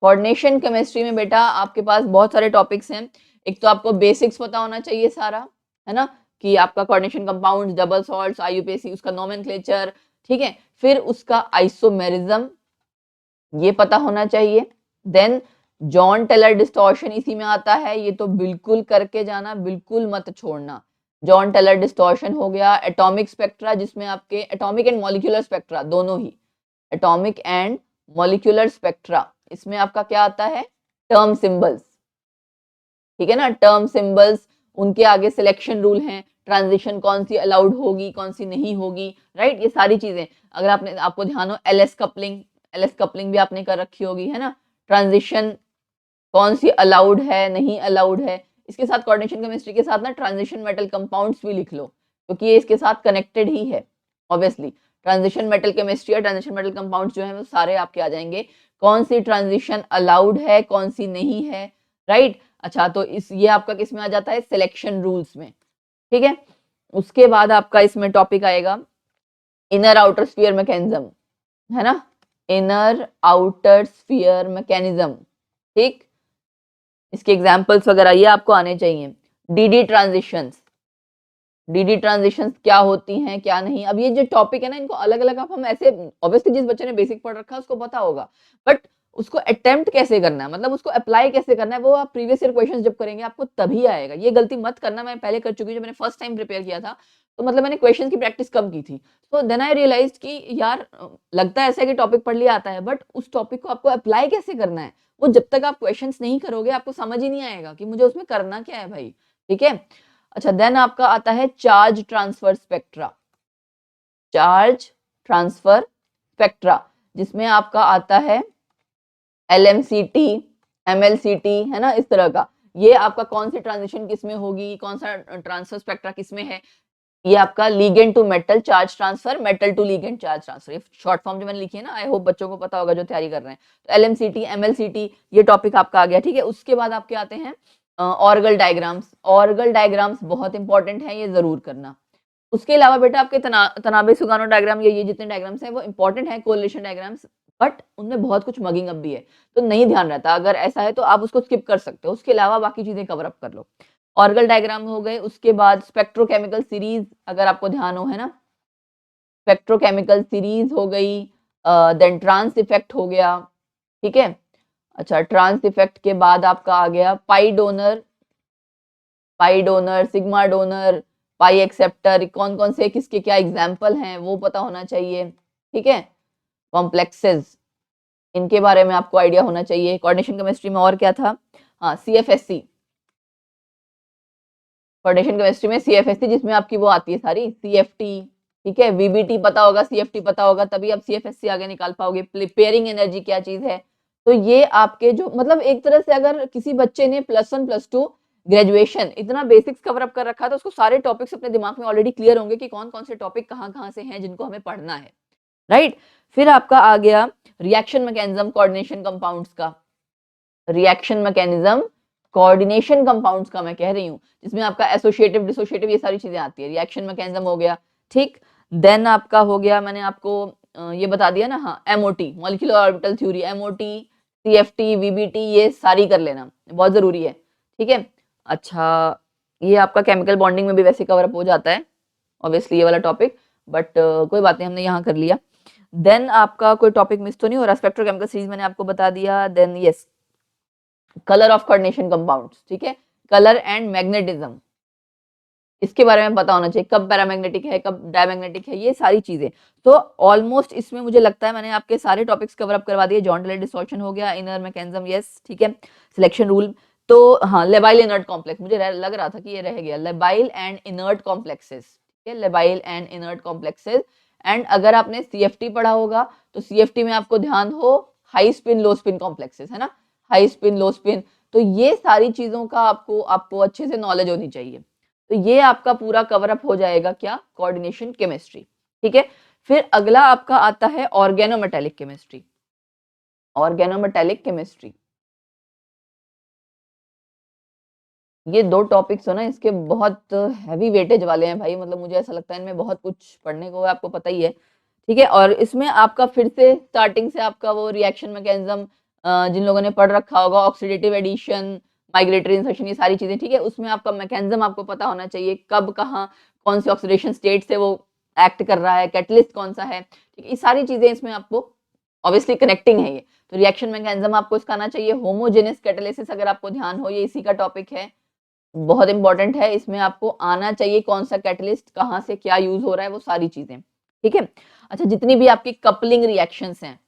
कोऑर्डिनेशन केमिस्ट्री में बेटा आपके पास बहुत सारे टॉपिक्स हैं। एक तो आपको बेसिक्स पता होना चाहिए सारा, है ना, कि आपका coordination compounds, double salts, IUPAC, उसका नोमेनक्लेचर, ठीक है, फिर उसका आइसोमेरिज्म ये पता होना चाहिए। देन जॉन टेलर डिस्टॉर्शन इसी में आता है, ये तो बिल्कुल करके जाना, बिल्कुल मत छोड़ना। जॉन टेलर डिस्टॉर्शन हो गया, एटॉमिक स्पेक्ट्रा जिसमें आपके एटॉमिक एंड मॉलिक्यूलर स्पेक्ट्रा दोनों ही, एटॉमिक एंड मॉलिक्यूलर स्पेक्ट्रा, इसमें आपका क्या आता है, टर्म सिंबल्स, ठीक है ना, टर्म सिंबल्स, उनके आगे सिलेक्शन रूल हैं, ट्रांजिशन कौन सी अलाउड होगी कौन सी नहीं होगी, राइट। ये सारी चीजें अगर आपने आपको ध्यान हो, एलएस कपलिंग भी आपने कर रखी होगी, है ना, ट्रांजिशन कौन सी अलाउड है नहीं अलाउड है। इसके साथ कोऑर्डिनेशन केमिस्ट्री के साथ ना ट्रांजिशन मेटल कंपाउंड्स भी लिख लो, क्योंकि ये इसके साथ कनेक्टेड ही है ऑब्वियसली। ट्रांजिशन मेटल केमिस्ट्री और ट्रांजिशन मेटल कंपाउंड्स जो है वो सारे आपके आ जाएंगे, कौन सी ट्रांजिशन अलाउड है कौन सी नहीं है, राइट। अच्छा तो इस ये आपका किस में आ जाता है, सिलेक्शन रूल्स में, ठीक है। उसके बाद आपका इसमें टॉपिक आएगा इनर आउटर स्फीयर मैकेनिज्म, है ना, इनर आउटर स्फीयर मैकेनिज्म, ठीक। इसके एग्जांपल्स वगैरह ये आपको आने चाहिए। डीडी ट्रांजिशंस, डीडी ट्रांजिशंस क्या होती हैं क्या नहीं। अब ये जो टॉपिक है ना, इनको अलग अलग आप हम ऐसे ऑब्वियसली जिस बच्चे ने बेसिक पढ़ रखा है उसको पता होगा, बट उसको अटेम्प्ट कैसे करना है, मतलब उसको अप्लाई कैसे करना है, वो आप प्रीवियस ईयर क्वेश्चंस जब करेंगे आपको तभी आएगा। ये गलती मत करना, मैं पहले कर चुकी हूँ, जब मैंने फर्स्ट टाइम प्रिपेयर किया था तो मतलब मैंने क्वेश्चंस की प्रैक्टिस कम की थी। तो देन आई रियलाइज्ड कि यार लगता है ऐसा है कि टॉपिक पढ़ लिया आता है, बट उस टॉपिक को आपको अप्लाई कैसे करना है, वो जब तक आप क्वेश्चंस नहीं करोगे आपको समझ ही नहीं आएगा कि मुझे उसमें करना क्या है भाई। ठीक है, अच्छा देन आपका आता है charge transfer spectra. Charge transfer spectra जिसमें आपका आता है LMCT, MLCT, है ना, इस तरह का। ये आपका कौन सी ट्रांजिशन किसमें होगी, कौन सा ट्रांसफर स्पेक्ट्रा किसमें है, ये आपका ligand to metal charge transfer, metal to ligand charge transfer, ये शॉर्ट फॉर्म जो मैंने लिखी है ना, आई होप बच्चों को पता होगा जो तैयारी कर रहे हैं। तो LMCT, MLCT ये टॉपिक आपका आ गया। ठीक है, उसके बाद आपके आते हैं ऑर्गल डायग्राम्स। ऑर्गल डायग्राम्स बहुत इंपॉर्टेंट है, ये जरूर करना। उसके अलावा बेटा आपके तनाबे सुगानो डायग्राम, ये जितने डायग्राम्स हैं वो इंपॉर्टेंट है, कोरिलेशन डायग्राम्स, बट उनमें बहुत कुछ मगिंग अप भी है तो नहीं ध्यान रहता। अगर ऐसा है तो आप उसको स्किप कर सकते हो, उसके अलावा बाकी चीजें कवर अप कर लो। ऑर्गल डायग्राम हो गए, उसके बाद स्पेक्ट्रोकेमिकल सीरीज अगर आपको ध्यान हो, है ना, स्पेक्ट्रोकेमिकल सीरीज हो गई, देन ट्रांस इफेक्ट हो गया। ठीक है, अच्छा ट्रांस इफेक्ट के बाद आपका आ गया pi donor, pi donor, sigma donor, pi acceptor, कौन कौन से किसके क्या एग्जाम्पल हैं वो पता होना चाहिए। ठीक है, कॉम्प्लेक्सेस इनके बारे में आपको आइडिया होना चाहिए। कोऑर्डिनेशन केमिस्ट्री में और क्या था, हाँ CFSC, कोऑर्डिनेशन केमिस्ट्री में CFSC जिसमें आपकी वो आती है सारी CFT। ठीक है, VBT पता होगा, CFT पता होगा, तभी आप CFSC आगे निकाल पाओगे। पेयरिंग एनर्जी क्या चीज है, तो ये आपके जो मतलब एक तरह से अगर किसी बच्चे ने +1 +2 ग्रेजुएशन इतना बेसिक्स कवर अप कर रखा है तो उसको सारे टॉपिक्स अपने दिमाग में ऑलरेडी क्लियर होंगे कि कौन कौन से टॉपिक कहाँ कहाँ से हैं जिनको हमें पढ़ना है, राइट। फिर आपका आ गया रिएक्शन मैकेनिज्म कोऑर्डिनेशन कंपाउंड्स का, रिएक्शन मैकेनिज्म कोऑर्डिनेशन कंपाउंड्स का मैं कह रही हूँ, जिसमें आपका एसोसिएटिव डिसोसिएटिव ये सारी चीजें आती है। रिएक्शन मैकेनिज्म हो गया, ठीक। देन आपका हो गया, मैंने आपको ये बता दिया ना, हाँ MOT molecular orbital theory, MOT, CFT, VBT ये सारी कर लेना, बहुत जरूरी है। ठीक है, अच्छा ये आपका केमिकल बॉन्डिंग में भी वैसे कवर अप हो जाता है ऑब्वियसली ये वाला टॉपिक, बट कोई बात नहीं हमने यहाँ कर लिया। देन आपका कोई टॉपिक मिस तो नहीं हो रहा, स्पेक्ट्रोकेमिकल सीरीज मैंने आपको बता दिया। Then yes colour of coordination compounds, ठीक है, कलर एंड मैग्नेटिज्म इसके बारे में पता होना चाहिए, कब पैरामैग्नेटिक है कब डायमैग्नेटिक है, ये सारी चीजें। तो ऑलमोस्ट इसमें मुझे लगता है मैंने आपके सारे टॉपिक्स कवर अप करवा दिए। जॉन डिलेट डिसॉर्प्शन हो गया, इनर मैकेनिज्म यस, ठीक है, सिलेक्शन रूल, तो हाँ लेबाइल इनर्ट कॉम्प्लेक्स मुझे लग रहा था कि ये रह गया, लेबाइल एंड इनर्ट कॉम्प्लेक्सेस, ठीक है, labile and inert complexes. And अगर आपने CFT पढ़ा होगा तो CFT में आपको ध्यान हो हाई स्पिन लो स्पिन कॉम्प्लेक्सेस, है ना, हाई स्पिन लो स्पिन, तो ये सारी चीजों का आपको आपको अच्छे से नॉलेज होनी चाहिए। तो ये आपका पूरा कवर अप हो जाएगा क्या, कोऑर्डिनेशन केमिस्ट्री। ठीक है, फिर अगला आपका आता है ऑर्गेनोमेटेलिक केमिस्ट्री। ऑर्गेनोमेटेलिक केमिस्ट्री ये दो टॉपिक्स हो ना, इसके बहुत हैवी वेटेज वाले हैं भाई, मतलब मुझे ऐसा लगता है इनमें बहुत कुछ पढ़ने को है, आपको पता ही है। ठीक है, और इसमें आपका फिर से स्टार्टिंग से आपका वो रिएक्शन मैकेनिज्म जिन लोगों ने पढ़ रखा होगा, ऑक्सीडेटिव एडिशन, माइग्रेटरी इंसर्शन, ये सारी चीजें, ठीक है, उसमें आपका मैकेनिज्म आपको पता होना चाहिए, कब कहाँ कौन सी ऑक्सीडेशन स्टेट से वो एक्ट कर रहा है, कैटलिस्ट कौन सा है, ठीक है, ये सारी चीजें इसमें आपको ऑब्वियसली कनेक्टिंग है ये। तो रिएक्शन मैकेनिज्म आपको इसका आना चाहिए, होमोजेनस कैटालिसिस अगर आपको ध्यान हो, ये इसी का टॉपिक है, बहुत इंपॉर्टेंट है, इसमें आपको आना चाहिए कौन सा कैटलिस्ट कहाँ से क्या यूज हो रहा है वो सारी चीजें। ठीक है, अच्छा जितनी भी आपकी कपलिंग रिएक्शंस हैं,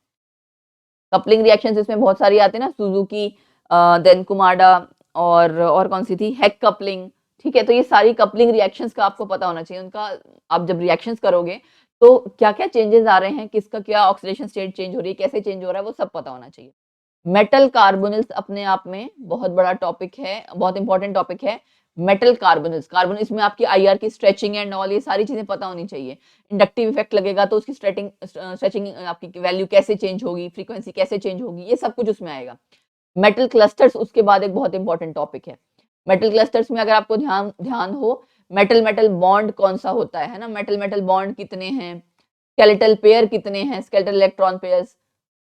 कपलिंग रिएक्शंस इसमें बहुत सारी आती है ना, सुजुकी, देन कुमाडा, और कौन सी थी, हेक कपलिंग। ठीक है, तो ये सारी कपलिंग रिएक्शंस का आपको पता होना चाहिए, उनका आप जब रिएक्शंस करोगे तो क्या क्या चेंजेस आ रहे हैं, किसका क्या ऑक्सीडेशन स्टेट चेंज हो रही है, कैसे चेंज हो रहा है, वो सब पता होना चाहिए। मेटल कार्बोनिल्स अपने आप में बहुत बड़ा टॉपिक है, बहुत इंपॉर्टेंट टॉपिक है। मेटल कार्बोनिल्स, कार्बोनिल्स में आपकी IR की स्ट्रेचिंग एंड ऑल ये सारी चीजें पता होनी चाहिए। इंडक्टिव इफेक्ट लगेगा तो उसकी स्ट्रेचिंग आपकी वैल्यू कैसे चेंज होगी, फ्रीक्वेंसी कैसे चेंज होगी, ये सब कुछ उसमें आएगा। मेटल क्लस्टर्स उसके बाद एक बहुत इंपॉर्टेंट टॉपिक है। मेटल क्लस्टर्स में अगर आपको ध्यान ध्यान हो, मेटल मेटल बॉन्ड कौन सा होता है ना, मेटल मेटल बॉन्ड कितने हैं, स्केलेटल पेयर कितने हैं, स्केलेटल इलेक्ट्रॉन पेयर्स,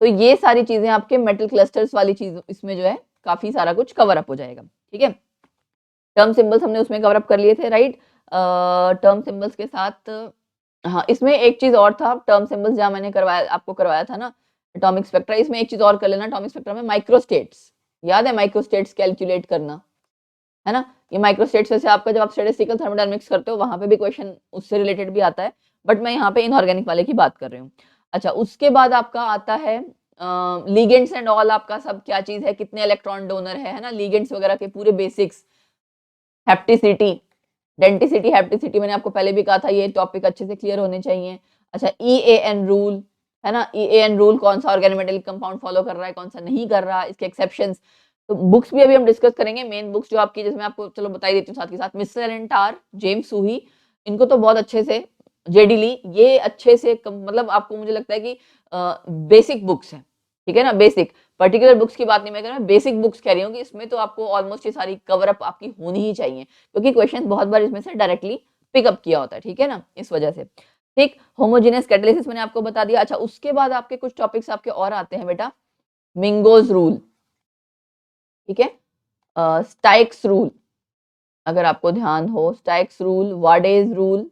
तो ये सारी चीजें आपके मेटल क्लस्टर्स वाली चीज इसमें जो है काफी सारा कुछ कवर अप हो जाएगा। ठीक है, टर्म सिंबल्स हमने उसमें कवर अप कर लिए थे, राइट। टर्म सिंबल्स के साथ हाँ इसमें एक चीज और था, टर्म सिंबल्स जहाँ मैंने करवाया आपको करवाया था ना, एटॉमिक स्पेक्ट्रा, इसमें एक चीज और कर लेना, एटॉमिक स्पेक्ट्रा में माइक्रोस्टेट्स, याद है माइक्रोस्टेट्स कैलकुलेट करना, है ना। ये माइक्रोस्टेट्स वैसे आपका जब आप स्टैटिस्टिकल थर्मोडायनामिक्स करते हो वहां पे भी क्वेश्चन उससे रिलेटेड भी आता है, बट मैं यहाँ पे इनऑर्गेनिक वाले की बात कर रही हूँ। अच्छा, उसके बाद आपका आता है लिगेंड्स एंड ऑल, आपका सब क्या चीज है, कितने इलेक्ट्रॉन डोनर है ना, लिगेंड्स वगैरह के पूरे बेसिक्स, हेप्टिसिटी, डेंटिसिटी, हेप्टिसिटी, मैंने आपको पहले भी कहा था ये टॉपिक अच्छे से क्लियर होने चाहिए। अच्छा, EAN रूल, है ना, EAN रूल कौन सा ऑर्गेनोमेटेलिक कंपाउंड फॉलो कर रहा है, कौन सा नहीं कर रहा, इसके एक्सेप्शंस, तो बुक्स भी अभी हम डिस्कस करेंगे, मेन बुक्स जो आपकी, जिसमें आपको चलो बताई देती हूँ साथ के साथ, मिस्टर एंड टार, जेम्स सूही, इनको तो बहुत अच्छे से, जेडी ली, ये अच्छे से मतलब आपको मुझे लगता है कि बेसिक बुक्स है, ठीक है ना, बेसिक, पर्टिकुलर बुक्स की बात नहीं मैं कर रहा, बेसिक बुक्स कह रही हूँ कि इसमें तो आपको ऑलमोस्ट ये सारी कवर अप आपकी होनी ही चाहिए, क्योंकि क्वेश्चन बहुत बार इसमें से डायरेक्टली पिकअप किया होता है, ठीक है ना, इस वजह से। ठीक, होमोजेनियस कैटालिसिस मैंने आपको बता दिया। अच्छा, उसके बाद आपके कुछ टॉपिक्स आपके और आते हैं बेटा, मिंगोज रूल, ठीक है, स्टाइक्स रूल, अगर आपको ध्यान हो, Styx rule, Wade's rule,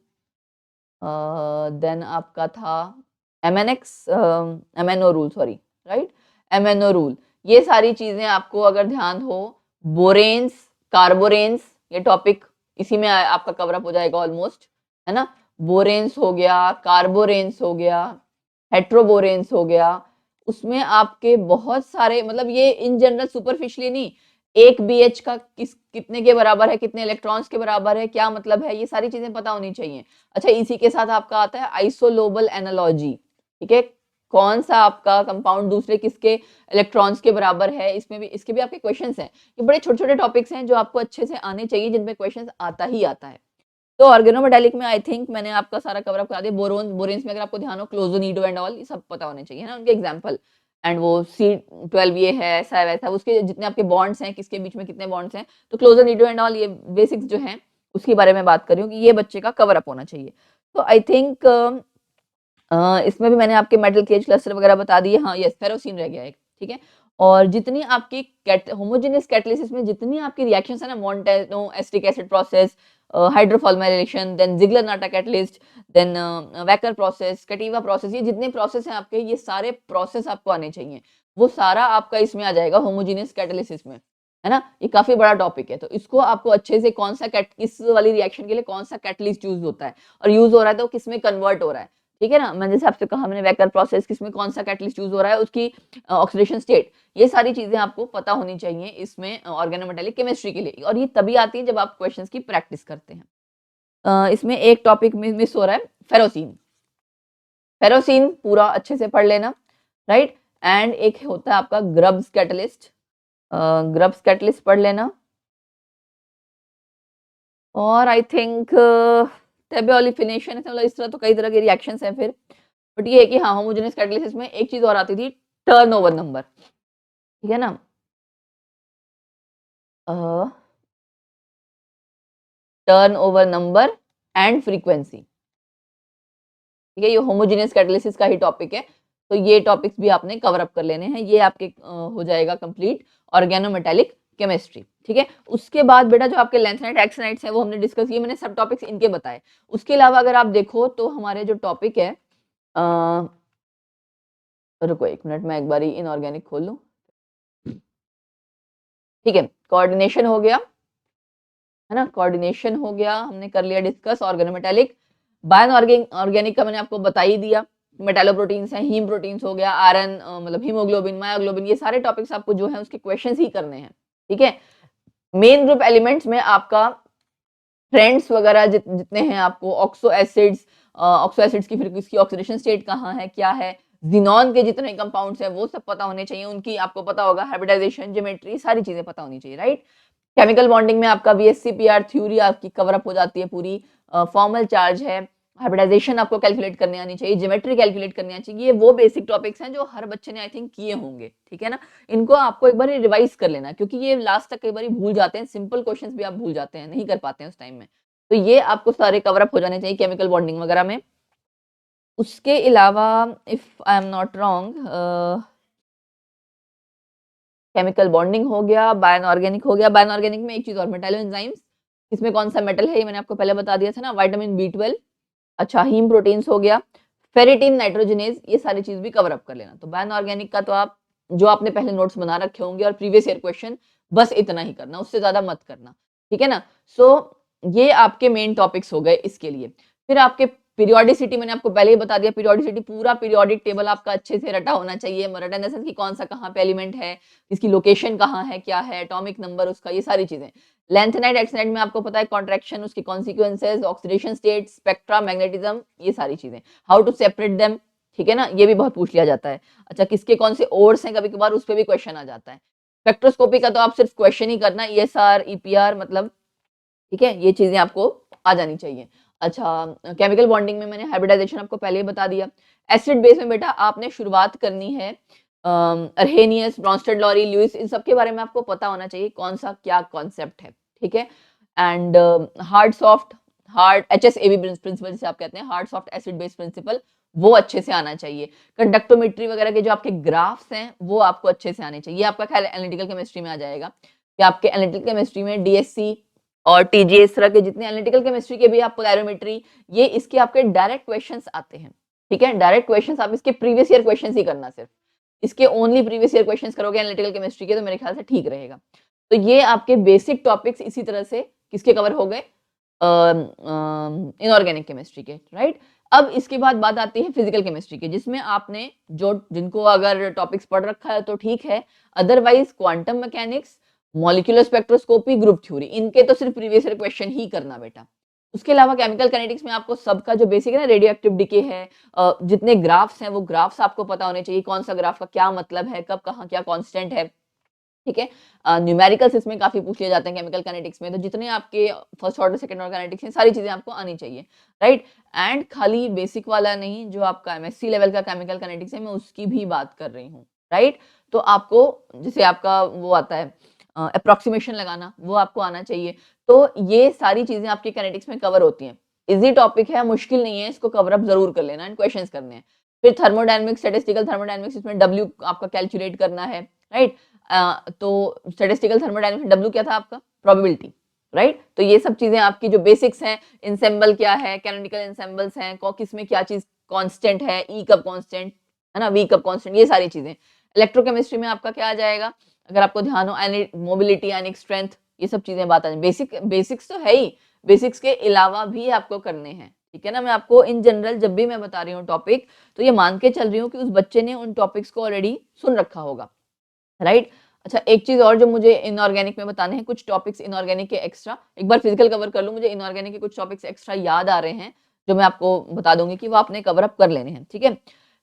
then आपका था MNX, MNO rule, sorry, right, MNO rule, ये सारी चीजें आपको अगर ध्यान हो, बोरेन्स, कार्बोरेन्स, ये टॉपिक इसी में आपका कवर अप हो जाएगा ऑलमोस्ट, है ना, बोरेन्स हो गया, कार्बोरेन्स हो गया, हेट्रोबोरेन्स हो गया, उसमें आपके बहुत सारे, मतलब ये इन जनरल सुपरफिशियली नहीं, एक BH का कितने के बराबर है, कितने इलेक्ट्रॉन्स के बराबर है, क्या मतलब है, ये सारी चीजें पता होनी चाहिए। अच्छा, इसी के साथ आपका आता है आइसोलोबल एनालॉजी, ठीक है, कौन सा आपका कंपाउंड दूसरे किसके इलेक्ट्रॉन्स के बराबर है, इसमें भी, इसके भी आपके क्वेश्चंस हैं, ये बड़े छोटे छोटे टॉपिक्स हैं जो आपको अच्छे से आने चाहिए, जिनमें क्वेश्चंस आता ही आता है। तो ऑर्गेनोमेटालिक में आई थिंक मैंने आपका सारा कवर अप करा दिया। बोरेन्स में अगर आपको ध्यान हो, क्लोजोनिडो एंड ऑल, ये सब पता होने चाहिए ना, उनके एग्जांपल, एंड वो C12 ये है, ऐसा वैसा, उसके जितने आपके बॉन्ड्स हैं, किसके बीच में कितने बॉन्ड्स हैं, तो क्लोजोनिडो एंड ऑल, ये बेसिक्स जो हैं उसके बारे में बात कर रही हूँ कि ये बच्चे का कवर अप होना चाहिए। तो आई थिंक इसमें भी मैंने आपके मेटल केज क्लस्टर वगैरह बता दिए। हाँ, यस, फेरोसिन रह गया एक, ठीक है। और जितनी आपकी होमोजेनियस कैटालिसिस में जितनी आपकी रिएक्शंस है ना, Monsanto acetic acid process, hydroformylation, then Ziegler Natta catalyst, then Wacker process, Cativa process, ये जितने प्रोसेस हैं आपके, ये सारे प्रोसेस आपको आने चाहिए, वो सारा आपका इसमें आ जाएगा होमोजेनियस कैटालिसिस में, है ना। ये काफी बड़ा टॉपिक है, तो इसको आपको अच्छे से, कौन सा किस वाली रिएक्शन के लिए कौन सा कैटलिस्ट यूज होता है, और यूज हो रहा है तो किस में कन्वर्ट हो रहा है, ठीक है ना। मैंने जैसे आपसे कहा, मैंने वैकर प्रोसेस, किसमें कौन सा कैटलिस्ट यूज हो रहा है, उसकी ऑक्सीडेशन स्टेट, ये सारी चीजें आपको पता होनी चाहिए इसमें ऑर्गेनोमेटालिक केमिस्ट्री के लिए, और ये तभी आती है जब आप क्वेश्चंस की प्रैक्टिस करते हैं। इसमें एक टॉपिक मिस हो रहा है, फेरोसिन, फेरोसिन पूरा अच्छे से पढ़ लेना, राइट। एंड एक होता है आपका ग्रब्स कैटलिस्ट, ग्रब्स कैटलिस्ट पढ़ लेना, और आई थिंक टेबोलिफिनेशन, मतलब इस तरह तो कई तरह के रिएक्शंस हैं फिर, बट ये है कि हाँ, होमोजेनियस कैटालिसिस में एक चीज और आती थी, टर्नओवर नंबर, ठीक है ना, टर्नओवर नंबर एंड फ्रीक्वेंसी, ठीक है, ये होमोजेनियस कैटालिसिस का ही टॉपिक है, तो ये टॉपिक्स भी आपने कवर अप कर लेने हैं, ये आपके हो जाएगा कंप्लीट ऑर्गेनोमेटालिक केमिस्ट्री, ठीक है। उसके बाद बेटा जो आपके लेंथेनाइट एक्सनाइट्स है वो हमने डिस्कस किए, मैंने सब टॉपिक्स इनके बताए। उसके अलावा अगर आप देखो तो हमारे जो टॉपिक है, रुको एक मिनट, मैं एक बार इनऑर्गेनिक खोल लूं, ठीक है, कोऑर्डिनेशन हो गया, है ना, कोऑर्डिनेशन हो गया, हमने कर लिया डिस्कस ऑर्गेनोमेटालिक। बायोऑर्गेनिक का मैंने आपको बता ही दिया, मेटालोप्रोटीन्स हैं, हीम प्रोटीन्स हो गया, आयरन मतलब हीमोग्लोबिन, मायोग्लोबिन, ये सारे टॉपिक्स आपको जो है उसके क्वेश्चंस ही करने हैं, ठीक है। मेन ग्रुप एलिमेंट्स में आपका फ्रेंड्स वगैरह जितने हैं, आपको ऑक्सो एसिड्स, ऑक्सो एसिड्स की फिर इसकी ऑक्सीडेशन स्टेट कहाँ है, क्या है, जिनॉन के जितने कंपाउंड्स हैं वो सब पता होने चाहिए, उनकी आपको पता होगा, हाइब्रिडाइजेशन, ज्योमेट्री, सारी चीजें पता होनी चाहिए, राइट। केमिकल बॉन्डिंग में आपका VSCPR थ्योरी आपकी कवर अप हो जाती है पूरी, फॉर्मल चार्ज है, हाइब्रिडाइजेशन आपको कैलकुलेट करने आनी चाहिए, ज्योमेट्री कैलकुलेट करनी आनी चाहिए, ये वो बेसिक टॉपिक्स हैं जो हर बच्चे ने आई थिंक किए होंगे, ठीक है ना। इनको आपको एक बार रिवाइज कर लेना, क्योंकि ये लास्ट तक कई बार भूल जाते हैं, सिंपल क्वेश्चंस भी आप भूल जाते हैं, नहीं कर पाते हैं उस टाइम में, तो ये आपको सारे कवर अप हो जाने चाहिए केमिकल बॉन्डिंग वगैरह में। उसके अलावा if I am not wrong, chemical bonding हो गया, बायोऑर्गेनिक हो गया, बायोऑर्गेनिक में एक चीज और, मेटालो एंजाइम्स, इसमें कौन सा मेटल है ये मैंने आपको पहले बता दिया था ना, विटामिन B12, अच्छा हीम प्रोटीन्स हो गया, फेरिटीन, नाइट्रोजनेज, ये सारी चीज भी कवर अप कर लेना। तो बैन ऑर्गेनिक का तो आप जो आपने पहले नोट्स बना रखे होंगे और प्रीवियस ईयर क्वेश्चन, बस इतना ही करना, उससे ज्यादा मत करना, ठीक है ना। सो ये आपके मेन टॉपिक्स हो गए इसके लिए। फिर आपके पीरियोडिसिटी, मैंने आपको पहले ही बता दिया, पीरियोडिसिटी पूरा पीरियोडिक टेबल आपका अच्छे से रटा होना चाहिए। रटा इन द सेंस कि कौन सा कहाँ पे एलिमेंट है, इसकी लोकेशन कहाँ है, क्या है, एटॉमिक नंबर उसका, ये सारी चीजें। लेंथेनाइट एक्सनाइट में आपको पता है कॉन्ट्रैक्शन, उसके consequences, oxidation state, spectra, magnetism, ये सारी चीजें, हाउ टू सेपरेट देम, ठीक है ना, ये भी बहुत पूछ लिया जाता है। अच्छा, किसके कौन से ओर्स हैं, कभी कभार उस पर भी क्वेश्चन आ जाता है। स्पेक्ट्रोस्कोपी का तो आप सिर्फ क्वेश्चन ही करना, ईएसआर, ईपीआर, मतलब ठीक है, ये चीजें आपको आ जानी चाहिए। अच्छा, केमिकल बॉन्डिंग में मैंने हाइब्रिडाइजेशन आपको पहले ही बता दिया। एसिड बेस में बेटा आपने शुरुआत करनी है अर्हेनियस, ब्रॉन्स्टेड, लॉरी, लुईस, इन सब के बारे में आपको पता होना चाहिए कौन सा क्या कॉन्सेप्ट है, ठीक है। And hard soft, hard HSAB principle जिसे आप कहते हैं, hard soft acid base principle, वो अच्छे से आना चाहिए। कंडक्टोमेट्री वगैरह के जो आपके ग्राफ्स हैं वो आपको अच्छे से आने चाहिए। आपका ख्याल एनालिटिकल केमिस्ट्री में आ जाएगा कि आपके एनालिटिकल केमिस्ट्री में DSC और TGA, इस तरह के जितने एनालिटिकल केमिस्ट्री के भी आपको कैलोरीमेट्री, ये इसके आपके डायरेक्ट क्वेश्चंस आते हैं, ठीक है। डायरेक्ट क्वेश्चंस आप इसके प्रीवियस ईयर क्वेश्चंस ही करना, सिर्फ इसके ओनली प्रीवियस ईयर क्वेश्चंस करोगे एनालिटिकल केमिस्ट्री के, तो मेरे ख्याल से ठीक रहेगा। तो ये आपके बेसिक टॉपिक्स इसी तरह से किसके कवर हो गए, इनऑर्गेनिक केमिस्ट्री के, राइट। अब इसके बाद बात आती है फिजिकल केमिस्ट्री की, जिसमें आपने जो जिनको अगर टॉपिक्स पढ़ रखा है तो ठीक है, otherwise quantum mechanics, molecular spectroscopy, group theory, इनके तो सिर्फ प्रीवियस ईयर क्वेश्चन ही करना बेटा। उसके अलावा केमिकल काइनेटिक्स में आपको सबका जो बेसिक है ना, रेडियो एक्टिव डिके है, जितने ग्राफ्स हैं वो ग्राफ्स आपको पता होने चाहिए, कौन सा ग्राफ का क्या मतलब है, कब कहाँ क्या कांस्टेंट है, ठीक है। न्यूमेरिकल्स इसमें काफी पूछ लिए जाते हैं केमिकल काइनेटिक्स में, तो जितने आपके first order second order kinetics हैं, सारी चीजें आपको आनी चाहिए, राइट। एंड खाली बेसिक वाला नहीं, जो आपका MSc लेवल का केमिकल काइनेटिक्स है, मैं उसकी भी बात कर रही हूँ, राइट। तो आपको जैसे आपका वो आता है अप्रोक्सीमेशन लगाना, वो आपको आना चाहिए। तो ये सारी चीजें आपके काइनेटिक्स में कवर होती हैं। इजी टॉपिक है, मुश्किल नहीं है, इसको कवर अप जरूर कर लेना एंड क्वेश्चंस करने हैं। फिर थर्मोडायनेमिक्स, स्टैटिस्टिकल थर्मोडायनेमिक्स, इसमें W आपका कैलकुलेट करना है, राइट। तो स्टैटिस्टिकल थर्मोडायनेमिक्स W क्या था आपका, प्रोबेबिलिटी, राइट। तो ये सब चीजें आपकी जो बेसिक्स हैं, इंसेम्बल क्या है, कैनोनिकल इंसेम्बल्स हैं, किस में क्या चीज कांस्टेंट है, E कब कांस्टेंट है ना, V कब कांस्टेंट, ये सारी चीजें। इलेक्ट्रोकेमिस्ट्री में आपका क्या आ जाएगा, अगर आपको ध्यान हो, मोबिलिटी, आयनिक स्ट्रेंथ, ये सब चीजें बात आ जाए। बेसिक्स तो है ही, बेसिक्स के अलावा भी आपको करने हैं, ठीक है ना। मैं आपको इन जनरल जब भी मैं बता रही हूँ टॉपिक, तो ये मान के चल रही हूँ कि उस बच्चे ने उन टॉपिक्स को ऑलरेडी सुन रखा होगा, राइट। अच्छा, एक चीज और जो मुझे इनऑर्गेनिक में बताने हैं, कुछ टॉपिक्स इनऑर्गेनिक के एक्स्ट्रा, एक बार फिजिकल कवर कर लूं, मुझे इनऑर्गेनिक के कुछ टॉपिक्स एक्स्ट्रा याद आ रहे हैं जो मैं आपको बता दूंगी कि वो आपने कवर अप कर लेने हैं, ठीक है।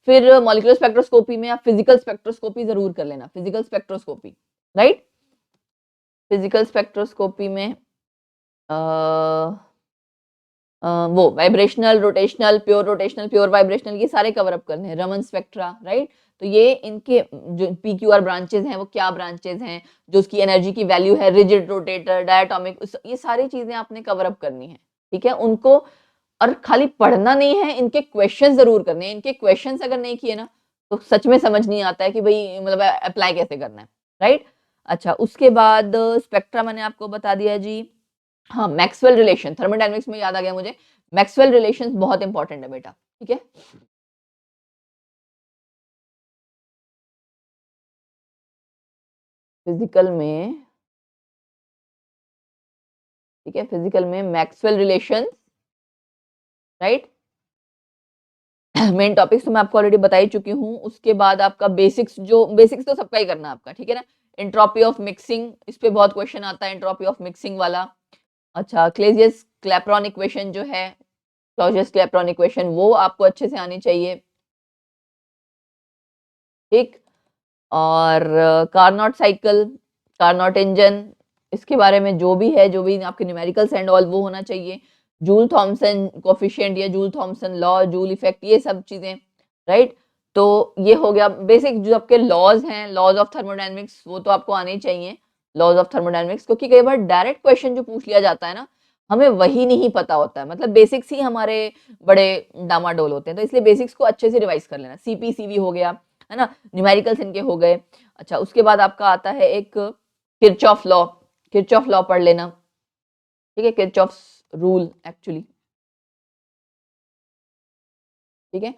फिर मॉलिक्यूलर स्पेक्ट्रोस्कोपी में आप फिजिकल स्पेक्ट्रोस्कोपी जरूर कर लेना, physical spectroscopy, right. Physical spectroscopy में वो वाइब्रेशनल, रोटेशनल, प्योर वाइब्रेशनल, ये सारे कवर अप करने हैं, रमन स्पेक्ट्रा, राइट। तो ये इनके जो PQR ब्रांचेज हैं वो क्या ब्रांचेज हैं, जो उसकी एनर्जी की वैल्यू है, रिजिड, रोटेटर, डायटोमिक, ये सारी चीजें आपने कवर अप करनी है, ठीक है उनको। और खाली पढ़ना नहीं है, इनके क्वेश्चन जरूर करने हैं। इनके क्वेश्चन अगर नहीं किए ना, तो सच में समझ नहीं आता है कि भाई मतलब अप्लाई कैसे करना है, राइट। अच्छा, उसके बाद स्पेक्ट्रा मैंने आपको बता दिया जी। हाँ, मैक्सवेल रिलेशन, थर्मोडायनेमिक्स में याद आ गया मुझे, मैक्सवेल रिलेशंस बहुत इंपॉर्टेंट है बेटा, ठीक है। फिजिकल में, ठीक है, फिजिकल में Maxwell relations, right. Main topics तो मैं आपको ऑलरेडी बता ही चुकी हूँ। उसके बाद आपका बेसिक्स, जो बेसिक्स तो सबका ही करना है आपका, ठीक है ना। एंट्रोपी ऑफ मिक्सिंग, इस पे बहुत क्वेश्चन आता है, एंट्रोपी ऑफ मिक्सिंग वाला। अच्छा, क्लेजियस क्लैपेरॉन इक्वेशन जो है, क्लॉजियस क्लैपेरॉन इक्वेशन, वो आपको अच्छे से आनी चाहिए, ठीक। और कार्नोट साइकिल, कार्नोट इंजन, इसके बारे में जो भी है, जो भी आपके न्यूमेरिकल्स एंड ऑल, वो होना चाहिए। जूल थॉमसन कोफिशिएंट या Joule Thomson law, Joule effect, ये सब चीजें, राइट। तो ये हो गया बेसिक, जो आपके लॉज हैं, लॉज ऑफ थर्मोडायनेमिक्स, वो तो आपको आने ही चाहिए, लॉज ऑफ थर्मोडायनेमिक्स। क्योंकि कई बार डायरेक्ट क्वेश्चन जो पूछ लिया जाता है ना, हमें वही नहीं पता होता है, मतलब बेसिक्स ही हमारे बड़े डामाडोल होते हैं, तो इसलिए बेसिक्स को अच्छे से रिवाइज कर लेना। CPCV हो गया, है ना, न्यूमेरिकल्स इनके हो गए। अच्छा, उसके बाद आपका आता है एक किरचॉफ लॉ, किरचॉफ लॉ पढ़ लेना, ठीक है, किरचॉफ रूल एक्चुअली, ठीक है।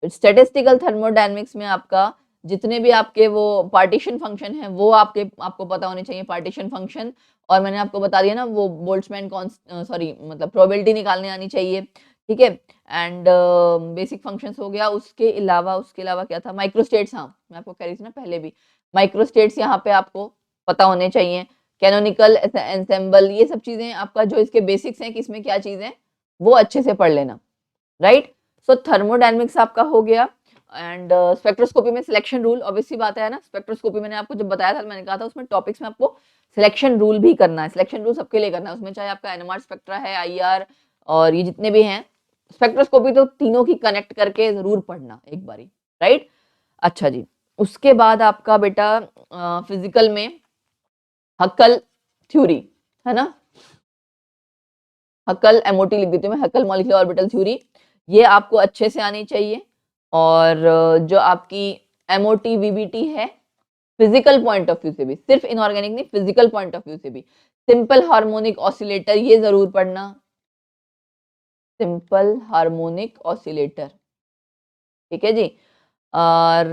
स्टैटिस्टिकल थर्मोडायनेमिक्स में आपका जितने भी आपके वो पार्टीशन फंक्शन है वो आपको पता होने चाहिए, पार्टीशन फंक्शन। और मैंने आपको बता दिया ना वो बोल्ट्जमैन सॉरी मतलब प्रोबेबिलिटी निकालने आनी चाहिए, ठीक है। एंड बेसिक फंक्शंस हो गया। उसके अलावा क्या था, माइक्रोस्टेट्स। हाँ, मैं आपको कह रही थी ना पहले भी, माइक्रोस्टेट्स यहाँ पे आपको पता होने चाहिए। कैनोनिकल एंसेंबल, ये सब चीजें आपका जो इसके बेसिक्स हैं, किसमें क्या चीजें वो अच्छे से पढ़ लेना, राइट। सो थर्मोडायनेमिक्स आपका हो गया। एंड स्पेक्ट्रोस्कोपी में सिलेक्शन रूल, ऑब्वियसली बात है ना, स्पेक्ट्रोस्कोपी मैंने आपको जब बताया था, मैंने कहा था उसमें टॉपिक्स में आपको सिलेक्शन रूल भी करना है। सिलेक्शन रूल सबके लिए करना है उसमें, चाहे आपका एनएमआर स्पेक्ट्रा है, आईआर और ये जितने भी हैं स्पेक्ट्रोस्कोपी, तो तीनों की कनेक्ट करके जरूर पढ़ना एक बारी, राइट। अच्छा जी, उसके बाद आपका बेटा फिजिकल में हक्कल थ्योरी है ना, हक्कल एमओटी लिख देती हूँ मैं, हक्कल मॉलिक्यूलर ऑर्बिटल थ्योरी, ये आपको अच्छे से आनी चाहिए। और जो आपकी एमओटी वीबीटी है, फिजिकल पॉइंट ऑफ व्यू से भी, सिर्फ इनऑर्गेनिक नहीं, फिजिकल पॉइंट ऑफ व्यू से भी, सिंपल हार्मोनिक ऑसिलेटर ये जरूर पढ़ना, सिंपल हार्मोनिक ऑसिलेटर, ठीक है जी। और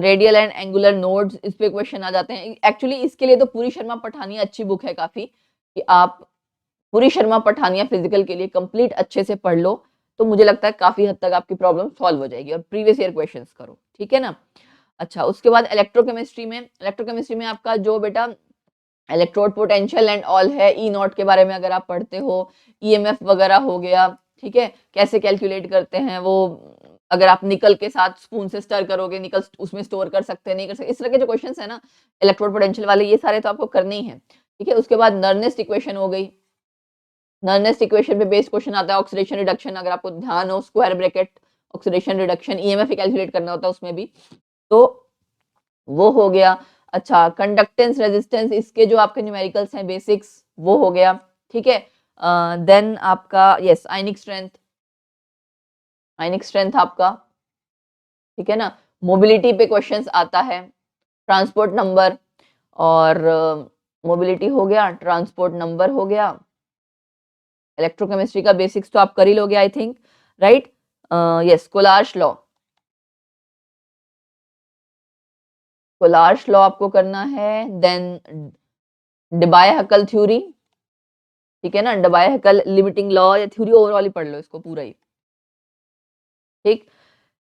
रेडियल एंड एंगुलर नोड्स, इस पे क्वेश्चन आ जाते हैं। एक्चुअली इसके लिए तो पूरी शर्मा पठानिया अच्छी बुक है काफी, कि आप पूरी शर्मा पठानिया फिजिकल के लिए कंप्लीट अच्छे से पढ़ लो, तो मुझे लगता है काफी हद तक आपकी प्रॉब्लम सॉल्व हो जाएगी। और प्रीवियस ईयर क्वेश्चंस करो, ठीक है ना। अच्छा, उसके बाद इलेक्ट्रोकेमिस्ट्री में आपका जो बेटा इलेक्ट्रोड पोटेंशियल एंड ऑल है, ई नॉट के बारे में अगर आप पढ़ते हो, ईएमएफ वगैरह हो गया, ठीक है, कैसे कैलकुलेट करते हैं वो, अगर आप निकल के साथ स्पून से स्टर करोगे, निकल उसमें स्टोर कर सकते हैं नहीं कर सकते, इस तरह के जो क्वेश्चंस है ना इलेक्ट्रोड पोटेंशियल वाले, ये सारे तो आपको करने ही है, ठीक है। उसके बाद नर्नेस्ट इक्वेशन हो गई, नर्नेस्ट इक्वेशन पे बेस्ड क्वेश्चन आता है, ऑक्सीडेशन रिडक्शन, अगर आपको ध्यान हो, square bracket oxidation reduction, EMF calculate करना होता है उसमें भी, तो वो हो गया। अच्छा, कंडक्टेंस रेजिस्टेंस, इसके जो आपके न्यूमेरिकल्स हैं बेसिक्स, वो हो गया, ठीक है। देन आपका यस आयनिक स्ट्रेंथ आपका, ठीक है ना। मोबिलिटी पे क्वेश्चंस आता है, ट्रांसपोर्ट नंबर, और मोबिलिटी हो गया, ट्रांसपोर्ट नंबर हो गया। इलेक्ट्रोकेमिस्ट्री का बेसिक्स तो आप कर ही लोगे I think, right. Yes, Kohlrausch law आपको करना है। देन डिबाय-हक्कल थ्योरी, ठीक है ना, डिबाय-हक्कल लिमिटिंग लॉ, या थ्योरी ओवरऑल ही पढ़ लो इसको पूरा ही, ठीक।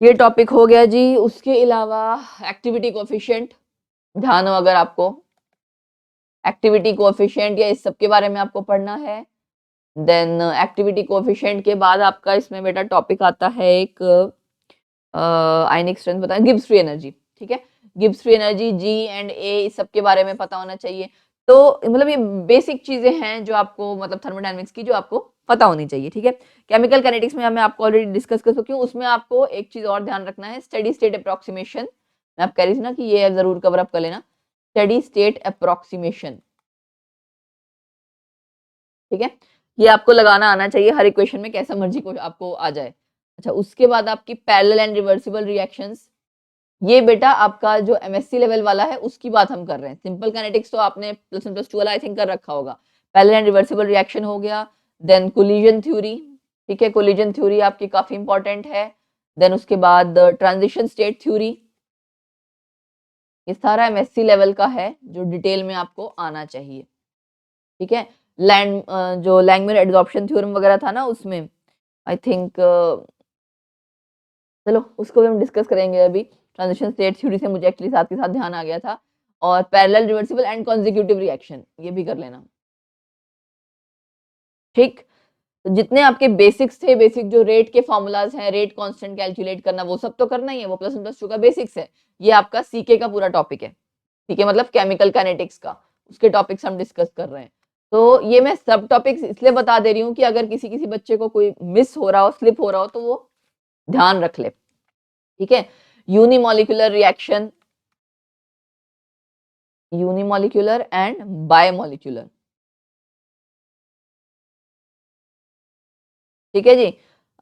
ये टॉपिक हो गया जी। उसके अलावा एक्टिविटी कोएफिशिएंट, ध्यान हो अगर आपको, एक्टिविटी कोएफिशिएंट या इस सब के बारे में आपको पढ़ना है। देन एक्टिविटी कोएफिशिएंट के बाद आपका इसमें बेटा टॉपिक आता है एक आयनिक स्ट्रेंथ, बताएं गिब्स फ्री एनर्जी, ठीक है। Gibbs free energy, G and A, इस सब के बारे में पता होना चाहिए। तो मतलब ये बेसिक चीजें हैं जो आपको मतलब थर्मोडायनेमिक्स की जो आपको पता होनी चाहिए, ठीक है। केमिकल काइनेटिक्स में मैं आपको ऑलरेडी डिस्कस कर चुकी हूँ, उसमें आपको एक चीज और ध्यान रखना है, स्टेडी स्टेट अप्रोक्सीमेशन। मैं आप कह रही थी ना कि ये जरूर कवर अप कर लेना, स्टेडी स्टेट अप्रोक्सीमेशन, ठीक है। ये आपको लगाना आना चाहिए हर इक्वेशन में, कैसा मर्जी को आपको आ जाए। अच्छा, उसके बाद आपकी पैरेलल एंड रिवर्सिबल रिएक्शंस, ये बेटा आपका जो एमएससी लेवल वाला है उसकी बात हम कर रहे हैं। सिंपल काइनेटिक्स तो आपने +1 +2 वाला आई थिंक कर रखा होगा। पैरेलल एंड रिवर्सिबल रिएक्शन हो गया। देन कोलिजन थ्योरी, ठीक है, कोलिजन थ्योरी आपकी काफी इंपॉर्टेंट है। देन उसके बाद ट्रांजिशन स्टेट थ्योरी, ये सारा एमएससी लेवल का है जो डिटेल में आपको आना चाहिए, ठीक है। जो लैंगमैन एडसॉर्प्शन थ्योरम वगैरह था ना उसमें, आई थिंक चलो उसको भी हम डिस्कस करेंगे अभी। ट्रांजिशन स्टेट थ्योरी से मुझे एक्चुअली साथ के साथ ध्यान आ गया था। और parallel reversible and consecutive reaction, ये भी कर लेना, ठीक। तो जितने आपके बेसिक्स थे, बेसिक जो रेट के फॉर्मूलाज हैं, रेट कांस्टेंट कैलकुलेट करना, वो सब तो करना ही है, वो +1 +2 का बेसिक्स है। ये आपका सीके का पूरा टॉपिक है, ठीक है, मतलब केमिकल काइनेटिक्स का, उसके टॉपिक्स हम डिस्कस कर रहे हैं। तो ये मैं सब टॉपिक्स इसलिए बता दे रही हूँ कि अगर किसी किसी बच्चे को कोई मिस हो रहा हो, स्लिप हो रहा हो, तो वो ध्यान रख ले, ठीक है। Unimolecular reaction, unimolecular and bimolecular, ठीक है जी।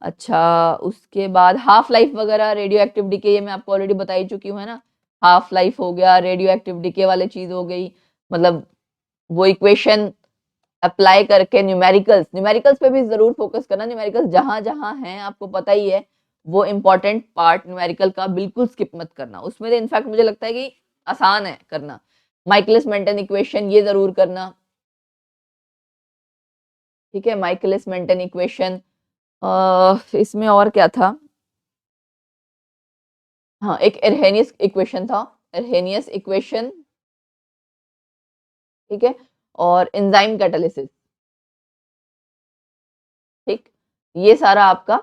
अच्छा, उसके बाद हाफ लाइफ वगैरह, रेडियो एक्टिव डिके, ये मैं आपको ऑलरेडी बता ही चुकी हूँ, है ना। हाफ लाइफ हो गया, रेडियो एक्टिव डिके वाले चीज हो गई, मतलब वो इक्वेशन अप्लाई करके न्यूमेरिकल्स, न्यूमेरिकल्स पे भी जरूर फोकस करना। न्यूमेरिकल्स जहां जहां हैं आपको पता ही है, वो इंपॉर्टेंट पार्ट न्यूमेरिकल का बिल्कुल स्किप मत करना। उसमें तो इनफैक्ट मुझे लगता है कि आसान है करना। माइकलिस मेंटन इक्वेशन ये जरूर करना, ठीक है। माइकलिस मेंटन इक्वेशन, इसमें और क्या था, हाँ एक एर्हेनियस इक्वेशन था, एर्हेनियस इक्वेशन, ठीक है, और एंजाइम कैटालिसिस, ठीक। ये सारा आपका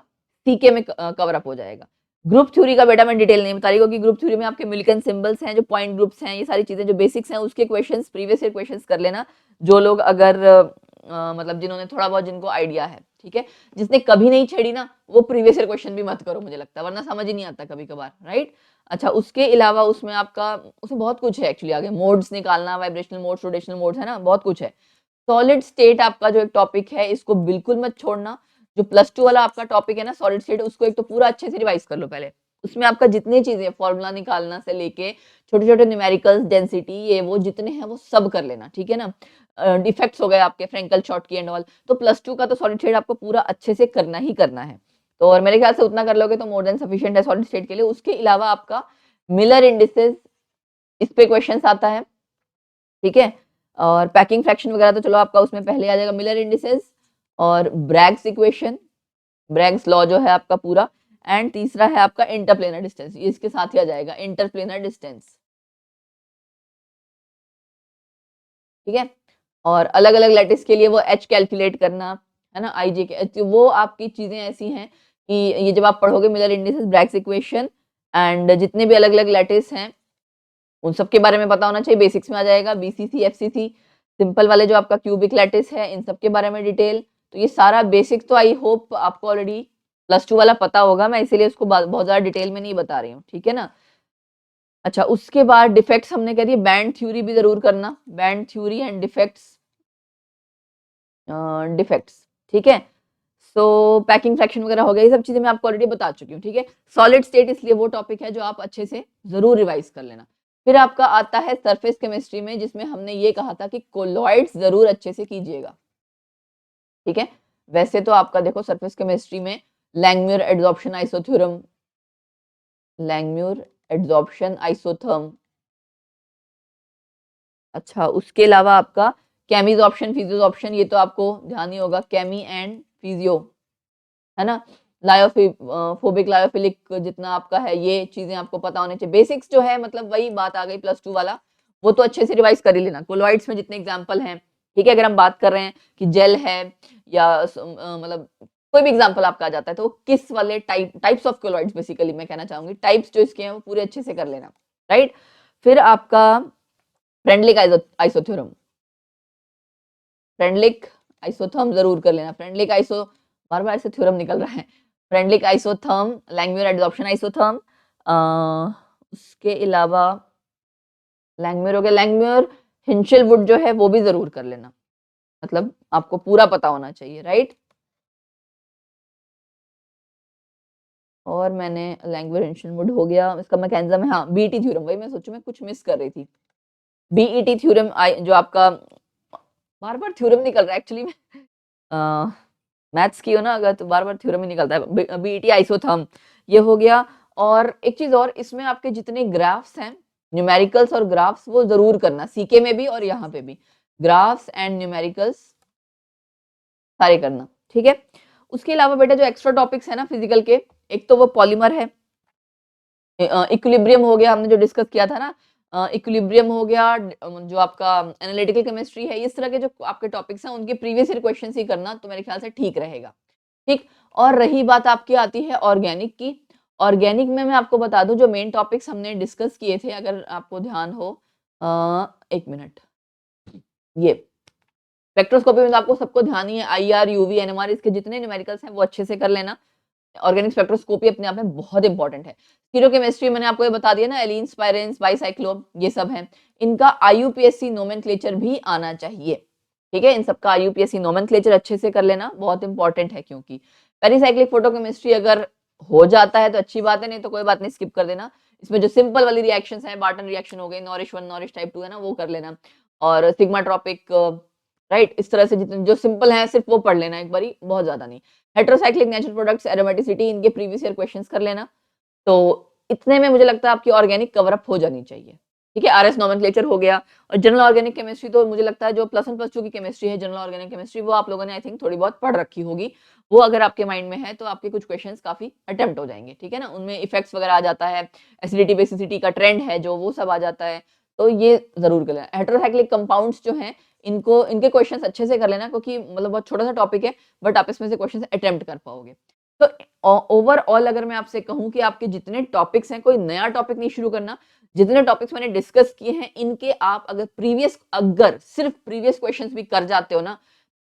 सीके में कवर अप हो जाएगा। ग्रुप थ्योरी का बेटा मैं डिटेल नहीं बता रही, क्योंकि ग्रुप थ्योरी में आपके मिल्कन सिंबल्स हैं, जो पॉइंट ग्रुप्स हैं, ये सारी चीजें जो बेसिक्स हैं उसके क्वेश्चंस, प्रीवियस ईयर क्वेश्चंस कर लेना, जो लोग अगर मतलब जिन्होंने थोड़ा बहुत जिनको आइडिया है, ठीक है। जिसने कभी नहीं छेड़ी ना वो प्रीवियस ईयर क्वेश्चन भी मत करो, मुझे लगता है, वरना समझ ही नहीं आता कभी कभार, राइट। अच्छा, उसके अलावा उसमें आपका उसमें बहुत कुछ है एक्चुअली, आगे मोड्स निकालना, वाइब्रेशनल मोड्स, रोटेशनल मोड्स, है ना, बहुत कुछ है। सॉलिड स्टेट आपका जो एक टॉपिक है, इसको बिल्कुल मत छोड़ना। जो +2 वाला आपका टॉपिक है ना सॉलिड स्टेट, उसको एक तो पूरा अच्छे से रिवाइज कर लो पहले। उसमें आपका जितनी चीजें फॉर्मूला निकालना से लेके छोटे छोटे न्यूमेरिकल्स, डेंसिटी, ये वो जितने हैं वो सब कर लेना, ठीक है ना। डिफेक्ट्स हो गए आपके फ्रेंकल शॉर्ट की एंड ऑल, तो +2 का तो सॉलिड स्टेट आपको पूरा अच्छे से करना ही करना है। तो और मेरे ख्याल से उतना कर लोगे तो मोर देन सफिशिएंट है सॉलिड स्टेट के लिए। उसके अलावा आपका मिलर इंडिसेस, इस पे क्वेश्चन आता है, ठीक है। और पैकिंग फ्रैक्शन वगैरह तो चलो आपका उसमें पहले आ जाएगा, मिलर इंडिसेस और ब्रैग्स इक्वेशन, ब्रैग्स लॉ जो है आपका पूरा, एंड तीसरा है आपका इंटरप्लेनर डिस्टेंस, ये इसके साथ ही आ जाएगा, इंटरप्लेनर डिस्टेंस, ठीक है। और अलग अलग लैटिस के लिए वो एच कैलकुलेट करना, है ना, आई जे के एच, वो आपकी चीजें ऐसी हैं कि ये जब आप पढ़ोगे Miller indices, Bragg's equation and जितने भी अलग अलग लैटिस हैं उन सब के बारे में पता होना चाहिए, बेसिक्स में आ जाएगा, बीसीसी, एफसीसी, सिंपल वाले जो आपका क्यूबिक लैटिस है, इन सब के बारे में डिटेल। तो ये सारा बेसिक तो आई होप आपको ऑलरेडी +2 वाला पता होगा, मैं इसीलिए उसको बहुत ज्यादा डिटेल में नहीं बता रही हूँ, ठीक है ना। अच्छा, उसके बाद डिफेक्ट्स हमने कह दिए, बैंड थ्योरी भी जरूर करना, band theory and defects, defects, ठीक है। सो पैकिंग फ्रैक्शन वगैरह हो गया, ये सब चीजें मैं आपको ऑलरेडी बता चुकी हूँ, ठीक है। सॉलिड स्टेट इसलिए वो टॉपिक है जो आप अच्छे से जरूर रिवाइज कर लेना। फिर आपका आता है सरफेस केमिस्ट्री में, जिसमें हमने ये कहा था कि कोलॉइड्स जरूर अच्छे से कीजिएगा, ठीक है। वैसे तो आपका देखो सरफेस केमिस्ट्री में लैंगम्यूर एडजॉर्प्शन आइसोथ्योरम, लैंगम्यूर एडजॉर्प्शन आइसोथर्म, अच्छा उसके अलावा आपका केमीज ऑप्शन, फिजियोज ऑप्शन, ये तो आपको ध्यान ही होगा, केमी एंड फिजियो, है ना। लायोफोबिक, लायोफिलिक जितना आपका है, ये चीजें आपको पता होनी चाहिए, बेसिक्स जो है, मतलब वही बात आ गई +2 वाला, वो तो अच्छे से रिवाइज कर ही लेना। कोलॉइड्स में जितने एग्जाम्पल हैं, ठीक है, अगर हम बात कर रहे हैं कि जेल है या मतलब कोई भी एग्जाम्पल आपका आ जाता है, तो वो किस वाले टाइप्स ऑफ कोलॉइड्स, बेसिकली मैं कहना चाहूंगी टाइप्स जो इसके हैं वो पूरे अच्छे से कर लेना, राइट। फिर आपका फ्रेंडलिक आइसोथ्योरम, फ्रेंडलिक आइसोथर्म जरूर कर लेना, फ्रेंडलिक आइसो, बार बार ऐसे थ्योरम निकल रहा है, फ्रेंडलिक आइसोथर्म, लैंगम्यूर एडजॉर्प्शन आइसोथर्म, उसके अलावा लैंगम्यूर हो गया, लैंगम्यूर हिंशेल वुड जो है वो भी जरूर कर लेना, मतलब आपको पूरा पता होना चाहिए, राइट। और मैंने लैंगम्यूर हिंशेल वुड हो गया, इसका मैकेनिज्म है, हाँ बीटी थ्योरम, वही मैं सोचू मैं कुछ मिस कर रही थी, बीईटी थ्योरम जो आपका बार बार थ्योरम निकल रहा है एक्चुअली में, मैथ्स की हो ना अगर तो बार बार थ्योरम ही निकलता है, बीईटी आइसोथर्म, ये हो गया। और एक चीज और, इसमें आपके जितने ग्राफ्स हैं, न्यूमेरिकल्स और ग्राफ्स, वो जरूर करना, सीके में भी और यहाँ पे भी, ग्राफ्स एंड न्यूमेरिकल्स सारे करना, ठीक है। उसके अलावा बेटा जो एक्स्ट्रा टॉपिक्स है ना फिजिकल के, एक तो वो पॉलीमर है, इक्विलिब्रियम हो गया, हमने जो डिस्कस किया था ना, इक्विलिब्रियम हो गया, जो आपका एनालिटिकल केमिस्ट्री है, इस तरह के जो आपके टॉपिक्स हैं उनके प्रीवियस ईयर क्वेश्चंस ही करना, तो मेरे ख्याल से ठीक रहेगा, ठीक। और रही बात आपकी आती है ऑर्गेनिक की, ऑर्गेनिक में मैं आपको बता दूं जो मेन टॉपिक्स हमने डिस्कस किए थे, अगर आपको ध्यान हो, एक मिनट, ये स्पेक्ट्रोस्कोपी में तो आपको सबको ध्यान ही है, IR, UV, NMR, इसके जितने न्यूमेरिकल्स हैं वो अच्छे से कर लेना। ऑर्गेनिक स्पेक्ट्रोस्कोपी अपने आप में बहुत इंपॉर्टेंट है। स्टीरियोकेमिस्ट्री मैंने आपको ये बता दिया ना, एलीन्स, पायरेन्स, बाइसाइक्लो, ये सब हैं, इनका IUPAC नोमेनक्लेचर भी आना चाहिए, ठीक है। इन सबका IUPAC नोमेनक्लेचर अच्छे से कर लेना, बहुत इंपॉर्टेंट है, क्योंकि पेरिसाइक्लिक फोटोकेमिस्ट्री अगर हो जाता है तो अच्छी बात है, नहीं तो कोई बात नहीं, स्किप कर देना। इसमें जो सिंपल वाली रिएक्शंस हैं, बार्टन रिएक्शन हो गई, नॉरिश 1 नॉरिश टाइप 2 है ना, वो कर लेना। और सिग्मा ट्रॉपिक राइट? इस तरह से जितने जो सिंपल है सिर्फ वो पढ़ लेना एक बारी, बहुत ज्यादा नहीं। हेटेरोसाइक्लिक नेचुरल प्रोडक्ट्स, एरोमेटिसिटी, इनके प्रीवियस ईयर क्वेश्चंस कर लेना। तो इतने में मुझे लगता है आपकी ऑर्गेनिक कवर अप हो जानी चाहिए। ठीक है, आरएस नोमेनक्लेचर हो गया, और जनरल ऑर्गेनिक केमिस्ट्री तो मुझे लगता है जो प्लस 1 प्लस 2 की केमिस्ट्री है, जनरल ऑर्गेनिक केमिस्ट्री, वो आप लोगों ने आई थिंक थोड़ी बहुत पढ़ रखी होगी। वो अगर आपके माइंड में है तो आपके कुछ क्वेश्चंस काफी अटेम्प्ट हो जाएंगे। ठीक है ना, उनमें इफेक्ट्स वगैरह आ जाता है, एसिडिटी बेसिसिटी का ट्रेंड है जो, वो सब आ जाता है। तो ये जरूर कर लेना। हेटेरोसाइक्लिक कंपाउंड्स जो हैं, इनको इनके क्वेश्चंस अच्छे से कर लेना, क्योंकि मतलब बहुत छोटा सा टॉपिक है, बट आप इसमें से क्वेश्चंस अटेम्प्ट कर पाओगे। तो ओवरऑल अगर मैं आपसे कहूं कि आपके जितने टॉपिक्स हैं, कोई नया टॉपिक नहीं शुरू करना। जितने टॉपिक्स मैंने डिस्कस किए हैं, इनके आप अगर सिर्फ प्रीवियस क्वेश्चंस भी कर जाते हो ना,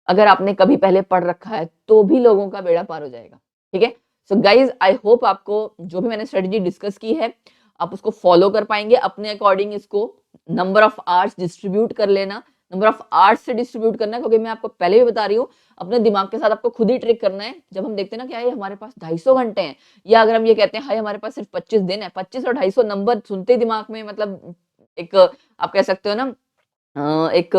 अगर आपने कभी पहले पढ़ रखा है, तो भी लोगों का बेड़ा पार हो जाएगा। ठीक है, सो गाइज आई होप आपको जो भी मैंने स्ट्रेटेजी डिस्कस की है, आप उसको फॉलो कर पाएंगे अपने अकॉर्डिंग। इसको नंबर ऑफ आवर्स डिस्ट्रीब्यूट कर लेना, नंबर ऑफ आवर्स से डिस्ट्रीब्यूट करना है, क्योंकि मैं आपको पहले भी बता रही हूँ, अपने दिमाग के साथ आपको खुद ही ट्रिक करना है। जब हम देखते हैं ना कि हाय हमारे पास 250 घंटे हैं, या अगर हम ये कहते हैं हाय हमारे पास सिर्फ 25 दिन है, 25 और 250 नंबर सुनते ही दिमाग में मतलब एक, आप कह सकते हो ना, एक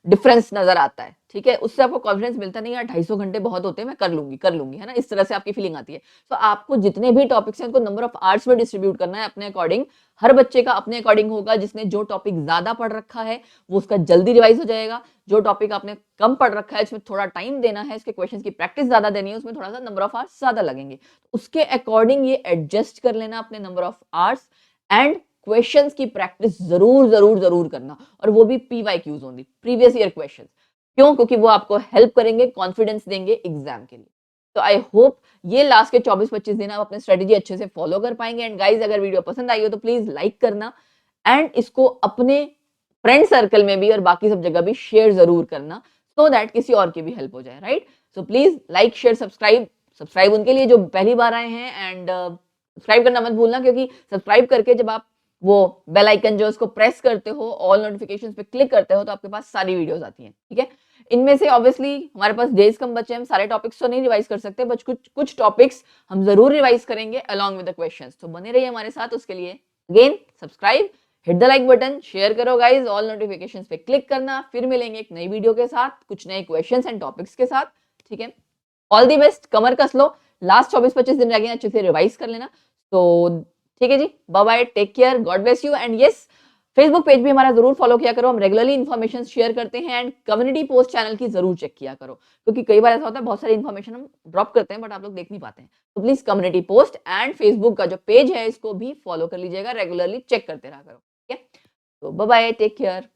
डिफरेंस नजर आता है। ठीक है, उससे आपको कॉन्फिडेंस मिलता नहीं, यार 250 घंटे बहुत होते हैं, मैं कर लूंगी, है ना, इस तरह से आपकी फीलिंग आती है। तो आपको जितने भी टॉपिक्स हैं उनको नंबर ऑफ आवर्स में डिस्ट्रीब्यूट करना है अपने अकॉर्डिंग। हर बच्चे का अपने अकॉर्डिंग होगा। जिसने जो टॉपिक ज्यादा पढ़ रखा है वो उसका जल्दी रिवाइज हो जाएगा। जो टॉपिक आपने कम पढ़ रखा है, इसमें थोड़ा टाइम देना है, इसके क्वेश्चन की प्रैक्टिस ज्यादा देनी है, उसमें थोड़ा सा नंबर ऑफ आवर्स ज्यादा लगेंगे। उसके अकॉर्डिंग ये एडजस्ट कर लेना अपने number of hours, and questions की प्रैक्टिस जरूर जरूर जरूर करना, और वो भी PYQs only, previous year questions. क्यों? क्योंकि वो आपको हेल्प करेंगे, कॉन्फिडेंस देंगे एग्जाम के लिए। तो आई होप ये लास्ट के 24-25 दिन आप अपने स्ट्रेटेजी अच्छे से फॉलो कर पाएंगे। एंड गाइज, अगर वीडियो पसंद आई हो तो प्लीज लाइक करना, एंड इसको अपने फ्रेंड सर्कल में भी और बाकी सब जगह भी शेयर जरूर करना, सो दैट किसी और की भी हेल्प हो जाए। Right, so please like share subscribe. Subscribe उनके लिए जो पहली बार आए हैं, एंड सब्सक्राइब करना मत भूलना, क्योंकि सब्सक्राइब करके जब आप वो बेल आइकन जो उसको प्रेस करते हो, ऑल नोटिफिकेशंस पे क्लिक करते हो, तो आपके पास सारी वीडियोस आती हैं। ठीक है, इनमें से ऑब्वियसली हमारे पास डेज कम बचे, हम सारे टॉपिक्स तो नहीं रिवाइज कर सकते, बट कुछ कुछ टॉपिक्स हम जरूर रिवाइज करेंगे अलॉन्ग विद द क्वेश्चंस। तो बने रहिए हमारे साथ उसके लिए। Again subscribe, hit the like button, share करो गाइज, ऑल नोटिफिकेशंस पे क्लिक करना। फिर मिलेंगे एक नई वीडियो के साथ, कुछ नए क्वेश्चंस एंड टॉपिक्स के साथ। ठीक है, ऑल दी बेस्ट, कमर कस लो, लास्ट 24-25 दिन रह गए, अच्छे से रिवाइज कर लेना। तो ठीक है जी, bye bye, take care, God bless you. And yes, Facebook page भी हमारा जरूर फॉलो किया करो, हम रेगुलरली इन्फॉर्मेशन शेयर करते हैं। एंड कम्युनिटी पोस्ट चैनल की जरूर चेक किया करो, क्योंकि कई बार ऐसा होता है बहुत सारी इन्फॉर्मेशन हम ड्रॉप करते हैं, बट आप लोग देख नहीं पाते हैं। तो please community post and Facebook का जो पेज है, इसको भी फॉलो कर लीजिएगा, रेगुलरली चेक करते रहा करो। ठीक है, तो बाय बाय, टेक केयर।